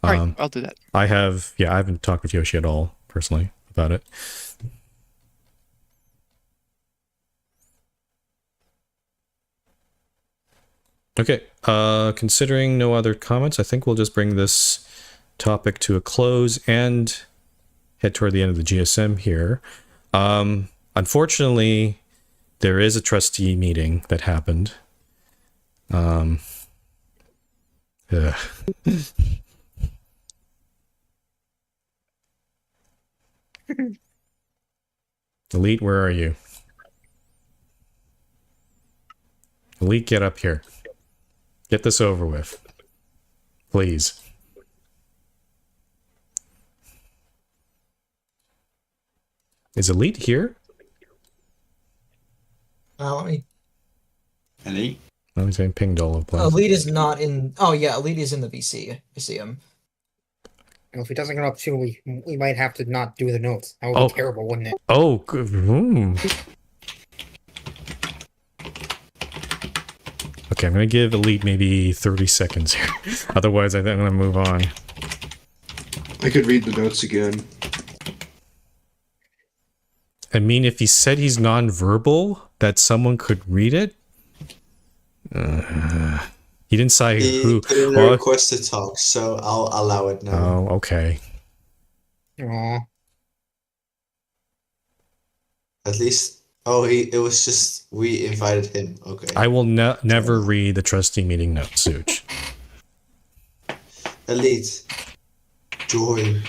All right, I'll do that. I haven't talked with Yoshi at all personally about it. Okay, considering no other comments, I think we'll just bring this topic to a close and head toward the end of the GSM here. Unfortunately, there is a trustee meeting that happened. Elite, where are you? Elite, get up here. Get this over with. Please. Is Elite here? Let me. Elite? Oh, he's getting pinged all over the place. Elite is not in. Oh yeah, Elite is in the VC. I see him. And if he doesn't come up soon, we might have to not do the notes. That would be terrible, wouldn't it? Oh, good. Okay, I'm gonna give Elite maybe 30 seconds here. Otherwise, I think I'm gonna move on. I could read the notes again. I mean, if he said he's non-verbal, that someone could read it? He didn't say He who. put in a request to talk, so I'll allow it now. Oh, okay. Aw. At least, it was just, we invited him. Okay. I will never read the trustee meeting notes, Such. Elite. Join.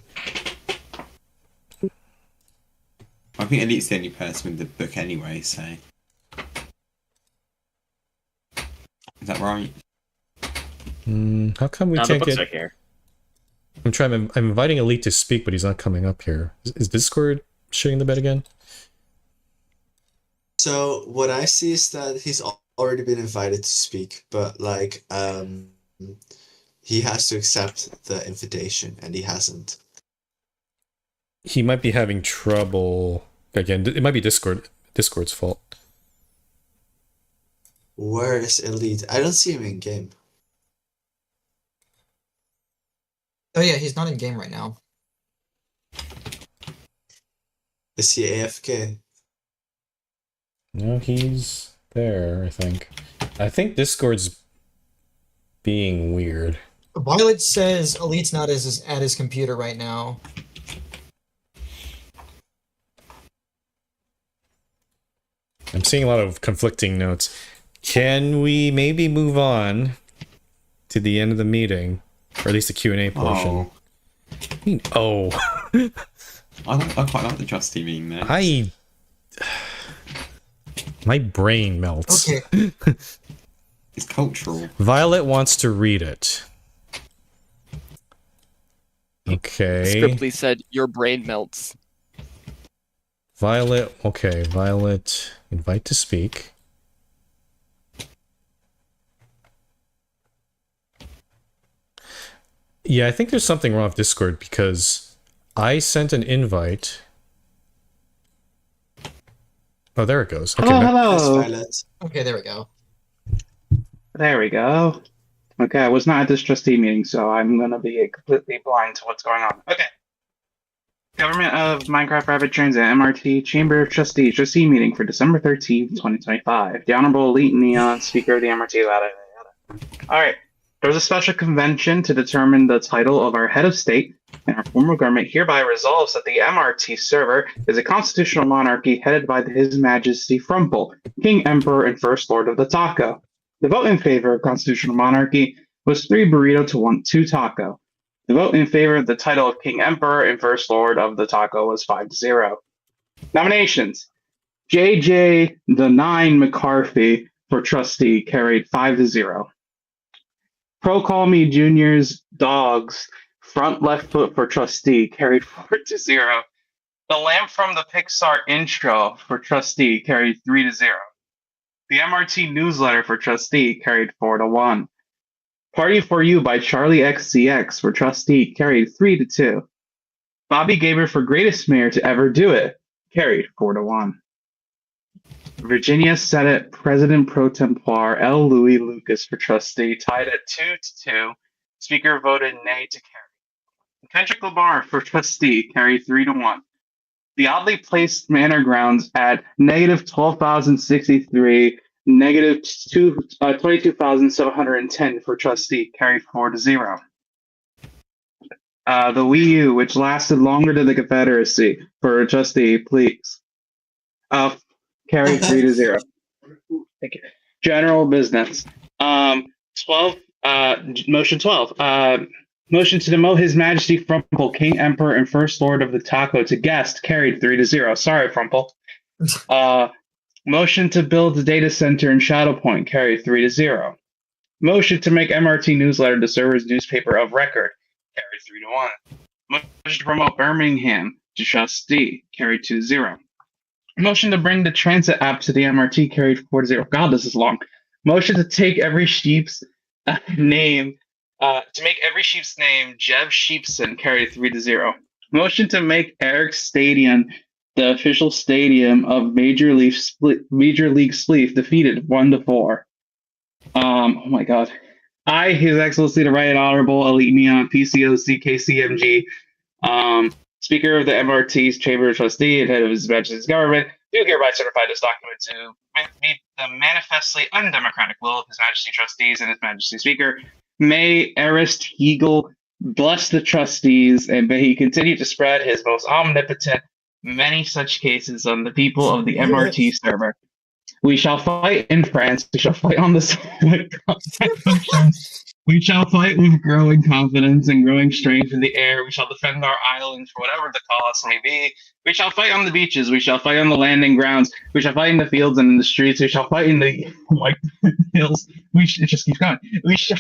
I think Elite's the only person with the book anyway, so... Is that right? How come we No, the can't books get... are here. I'm inviting Elite to speak, but he's not coming up here. Is Discord shitting the bed again? So what I see is that he's already been invited to speak, but like he has to accept the invitation, and he hasn't. He might be having trouble. Again, it might be Discord's fault. Where is Elite? I don't see him in game. Oh yeah, he's not in game right now. Is he AFK? No, he's there, I think. I think Discord's being weird. Violet says Elite's not at his computer right now. I'm seeing a lot of conflicting notes. Can we maybe move on to the end of the meeting? Or at least the Q&A portion? Oh. I quite like the trustee meeting there. My brain melts. Okay. It's cultural. Violet wants to read it. Okay. Scriptly said, your brain melts. Violet, okay. Violet, invite to speak. Yeah, I think there's something wrong with Discord because I sent an invite. Oh, there it goes. Okay, Hello. Okay, there we go. There we go. Okay, I was not at this trustee meeting, so I'm going to be completely blind to what's going on. Okay. Government of Minecraft Rapid Transit MRT Chamber of Trustees trustee meeting for December 13th, 2025. The Honorable Elite Neon, Speaker of the MRT. Yada, yada. All right. There's a special convention to determine the title of our head of state, and our former government hereby resolves that the MRT server is a constitutional monarchy headed by His Majesty Frumple, King, Emperor, and First Lord of the Taco. The vote in favor of constitutional monarchy was 3 burrito to 2 taco. The vote in favor of the title of King, Emperor, and First Lord of the Taco was 5-0. Nominations: JJ the 9 McCarthy for trustee carried 5-0. Pro Call Me Junior's Dogs front left foot for trustee carried 4-0. The Lamp from the Pixar intro for trustee carried 3-0. The MRT newsletter for trustee carried 4-1. Party for You by Charlie XCX for trustee carried 3-2. Bobby Gaber for greatest mayor to ever do it carried 4-1. Virginia Senate President Pro Tempore L. Louis Lucas for trustee, tied at 2-2. Speaker voted nay to carry. Kendrick Lamar for trustee, carried 3-1. The oddly placed manor grounds at negative 12,063, negative 22,710 for trustee, carried 4-0. The Wii U, which lasted longer than the Confederacy, for trustee, please. Carried 3-0. Thank you. General business. 12. Motion 12. Motion to demote His Majesty Frumple, King, Emperor, and First Lord of the Taco to guest, carried 3-0. Sorry, Frumple. Motion to build a data center in Shadow Point, carried 3-0. Motion to make MRT newsletter the server's newspaper of record, carried 3-1. Motion to promote Birmingham to trustee, carried 2-0. Motion to bring the transit app to the MRT, carried 4-0. God, this is long. Motion to take every sheep's name, Jev Sheepson, carried 3-0. Motion to make Eric Stadium the official stadium of Major League Spleef, defeated 1-4. Oh my God. I, His Excellency the Right and Honorable Elite Neon, PCOC KCMG, Speaker of the MRT's Chamber of Trustee and head of His Majesty's government, do hereby certify this document to meet the manifestly undemocratic will of His Majesty trustees and His Majesty Speaker. May Arist Hegel bless the trustees, and may he continue to spread his most omnipotent many such cases on the people of the MRT server. We shall fight in France. We shall fight on the We shall fight with growing confidence and growing strength in the air. We shall defend our island for whatever the cost may be. We shall fight on the beaches. We shall fight on the landing grounds. We shall fight in the fields and in the streets. We shall fight in the white hills. It just keeps going. We shall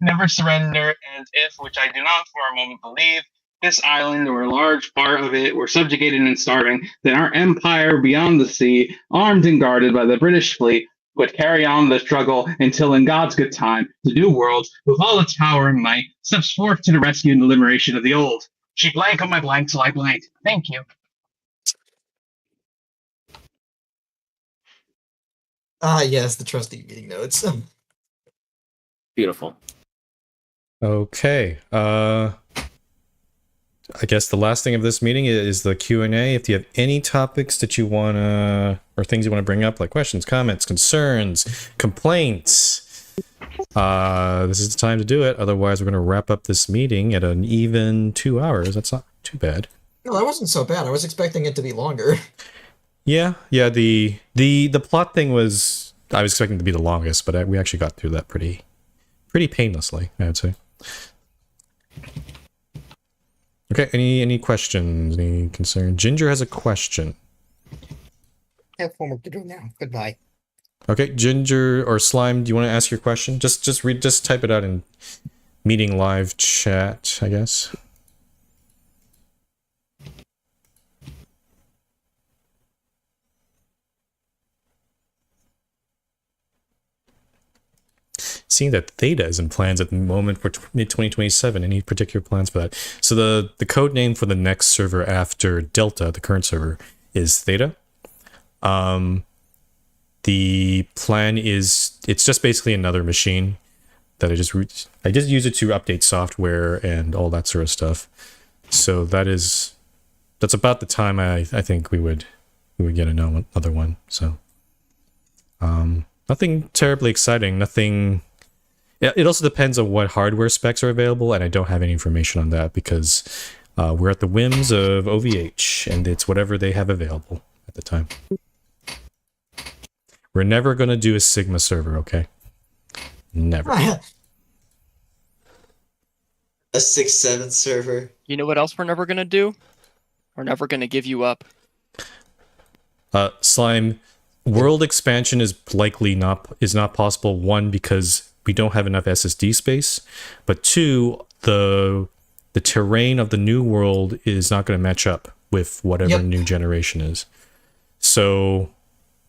never surrender. And if, which I do not for a moment believe, this island or a large part of it were subjugated and starving, then our empire beyond the sea, armed and guarded by the British fleet, would carry on the struggle until in God's good time, the new world, with all its power and might, steps forth to the rescue and the liberation of the old. She blank on my blank till I blank. Thank you. Yes, the trustee meeting notes. Beautiful. Okay. I guess the last thing of this meeting is the Q&A. If you have any topics that you want to, or things you want to bring up, like questions, comments, concerns, complaints, this is the time to do it. Otherwise, we're going to wrap up this meeting at an even 2 hours. That's not too bad. No, that wasn't so bad. I was expecting it to be longer. Yeah. The plot thing was, I was expecting it to be the longest, but we actually got through that pretty painlessly, I would say. Okay, any questions, any concern? Ginger has a question. I have homework to do now. Goodbye. Okay, Ginger or Slime, do you want to ask your question? Just type it out in meeting live chat, I guess. Seeing that Theta is in plans at the moment for mid-2027. Any particular plans for that? So the code name for the next server after Delta, the current server, is Theta. The plan is, it's just basically another machine that I just use it to update software and all that sort of stuff. So that's about the time I think we would get another one. So nothing terribly exciting, nothing. Yeah, it also depends on what hardware specs are available, and I don't have any information on that because we're at the whims of OVH, and it's whatever they have available at the time. We're never going to do a Sigma server, okay? Never. A 6-7 server. You know what else we're never gonna do? We're never gonna give you up. Slime, world expansion is not possible. One, because we don't have enough SSD space, but two, the terrain of the new world is not going to match up with whatever new generation is. So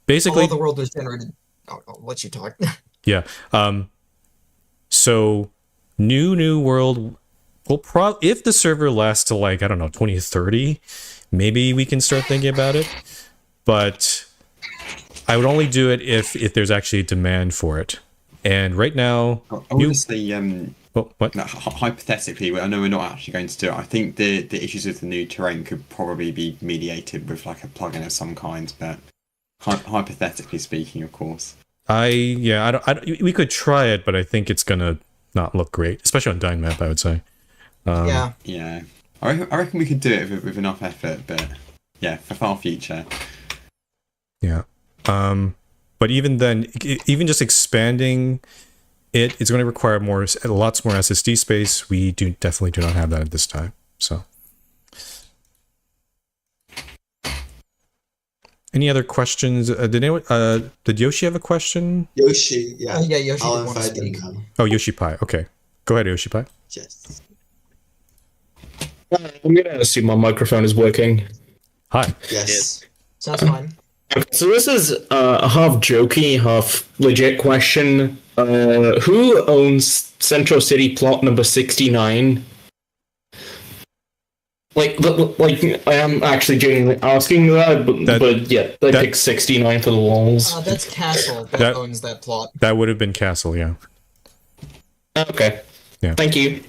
basically, all the world was generated. I'll let you talk. Yeah. So new world will if the server lasts to, like, I don't know, 2030, maybe we can start thinking about it. But I would only do it if there's actually a demand for it. And right now, honestly, what? no, hypothetically, I know we're not actually going to do it. I think the issues with the new terrain could probably be mediated with like a plugin of some kind, but hypothetically speaking, of course. We could try it, but I think it's gonna not look great, especially on Dynmap, I would say. Yeah. Yeah. I reckon we could do it with enough effort, but yeah, for far future. Yeah. But even then, even just expanding it's going to require lots more SSD space. We definitely do not have that at this time. So, any other questions? Did Yoshi have a question? Yoshi, yeah. Yeah, Yoshi I'll did want to invite them speak. now. Oh, Yoshi Pie. Okay, go ahead, Yoshi Pie. Yes. I'm going to assume my microphone is working. Hi. Yes. Sounds fine. So this is a half jokey, half legit question. Who owns Central City plot number 69? Like I am actually genuinely asking that, but yeah, they picked 69 for the walls. That's Castle that owns that plot. That would have been Castle, yeah. Okay. Yeah. Thank you.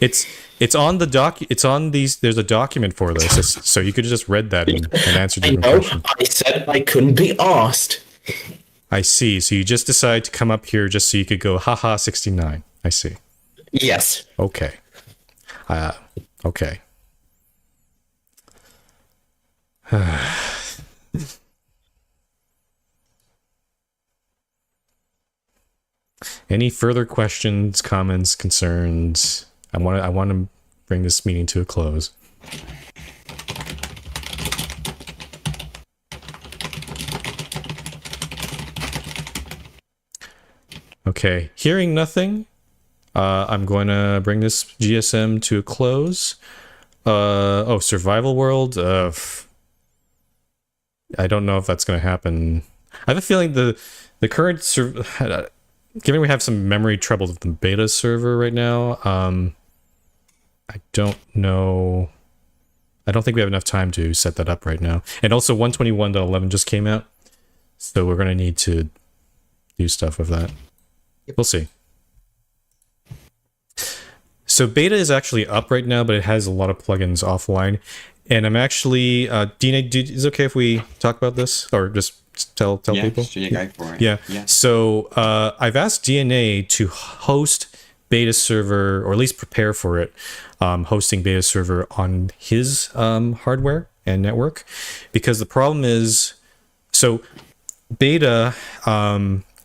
It's on the doc. It's on these. There's a document for this, so you could have just read that and answered your question. I said I couldn't be asked. I see. So you just decided to come up here just so you could go, haha, 69. I see. Yes. Okay. Okay. Any further questions, comments, concerns? I want to bring this meeting to a close. Okay, hearing nothing, I'm going to bring this GSM to a close. Survival World. I don't know if that's going to happen. I have a feeling the current given we have some memory trouble with the beta server right now, I don't know. I don't think we have enough time to set that up right now. And also 121.11 just came out, so we're going to need to do stuff with that. We'll see. So beta is actually up right now, but it has a lot of plugins offline. And I'm actually, Dina, is it okay if we talk about this or just tell people? Yeah, go for it. Yeah. So I've asked DNA to host beta server, or at least prepare for it, hosting beta server on his hardware and network, because the problem is, so beta,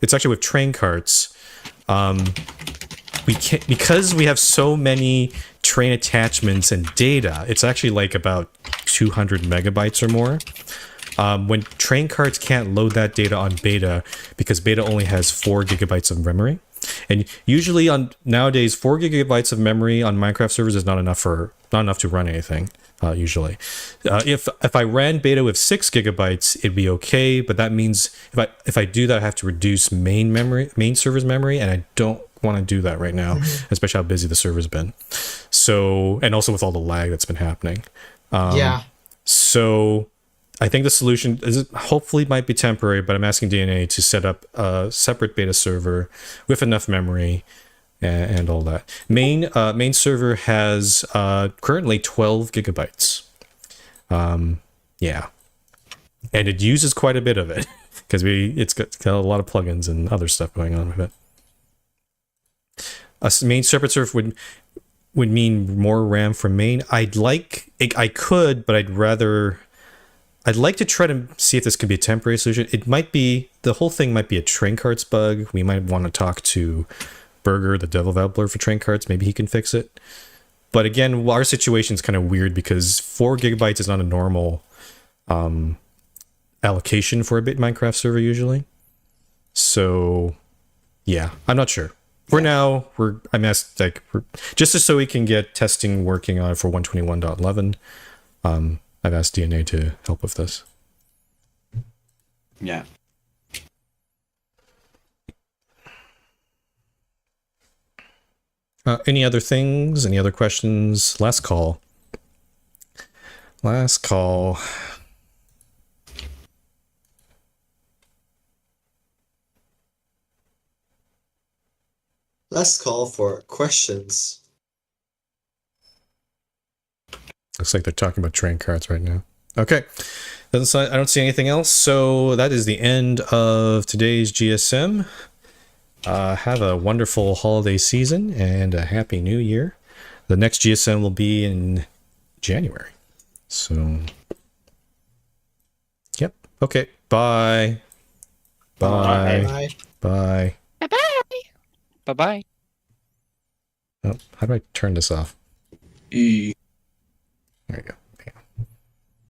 it's actually with train carts. We can't, because we have so many train attachments and data, it's actually like about 200 megabytes or more. When train carts can't load that data on beta, because beta only has 4 gigabytes of memory, and usually nowadays 4 gigabytes of memory on Minecraft servers is not enough to run anything. Usually, if I ran beta with 6 gigabytes, it'd be okay. But that means if I do that, I have to reduce main server's memory, and I don't want to do that right now, especially how busy the server's been. So, and also with all the lag that's been happening. So I think the solution is hopefully might be temporary, but I'm asking DNA to set up a separate beta server with enough memory and all that. Main server has currently 12 gigabytes. Yeah, and it uses quite a bit of it because it's got a lot of plugins and other stuff going on with it. A main separate server would mean more RAM for main. I could, but I'd like to try to see if this could be a temporary solution. It might be, the whole thing might be a train carts bug. We might want to talk to Burger, the developer for train carts. Maybe he can fix it. But again, our situation is kind of weird because 4 gigabytes is not a normal allocation for a Minecraft server usually. So yeah, I'm not sure. For now, I'm asked just so we can get testing working on it for 121.11. I've asked DNA to help with this. Yeah. Any other things? Any other questions? Last call. Last call. Let's call for questions. Looks like they're talking about train cards right now. Okay. I don't see anything else. So that is the end of today's GSM. Have a wonderful holiday season and a happy new year. The next GSM will be in January. So, yep. Okay. Bye. Bye. Bye. Bye. Bye bye. Oh, how do I turn this off? E. There you go.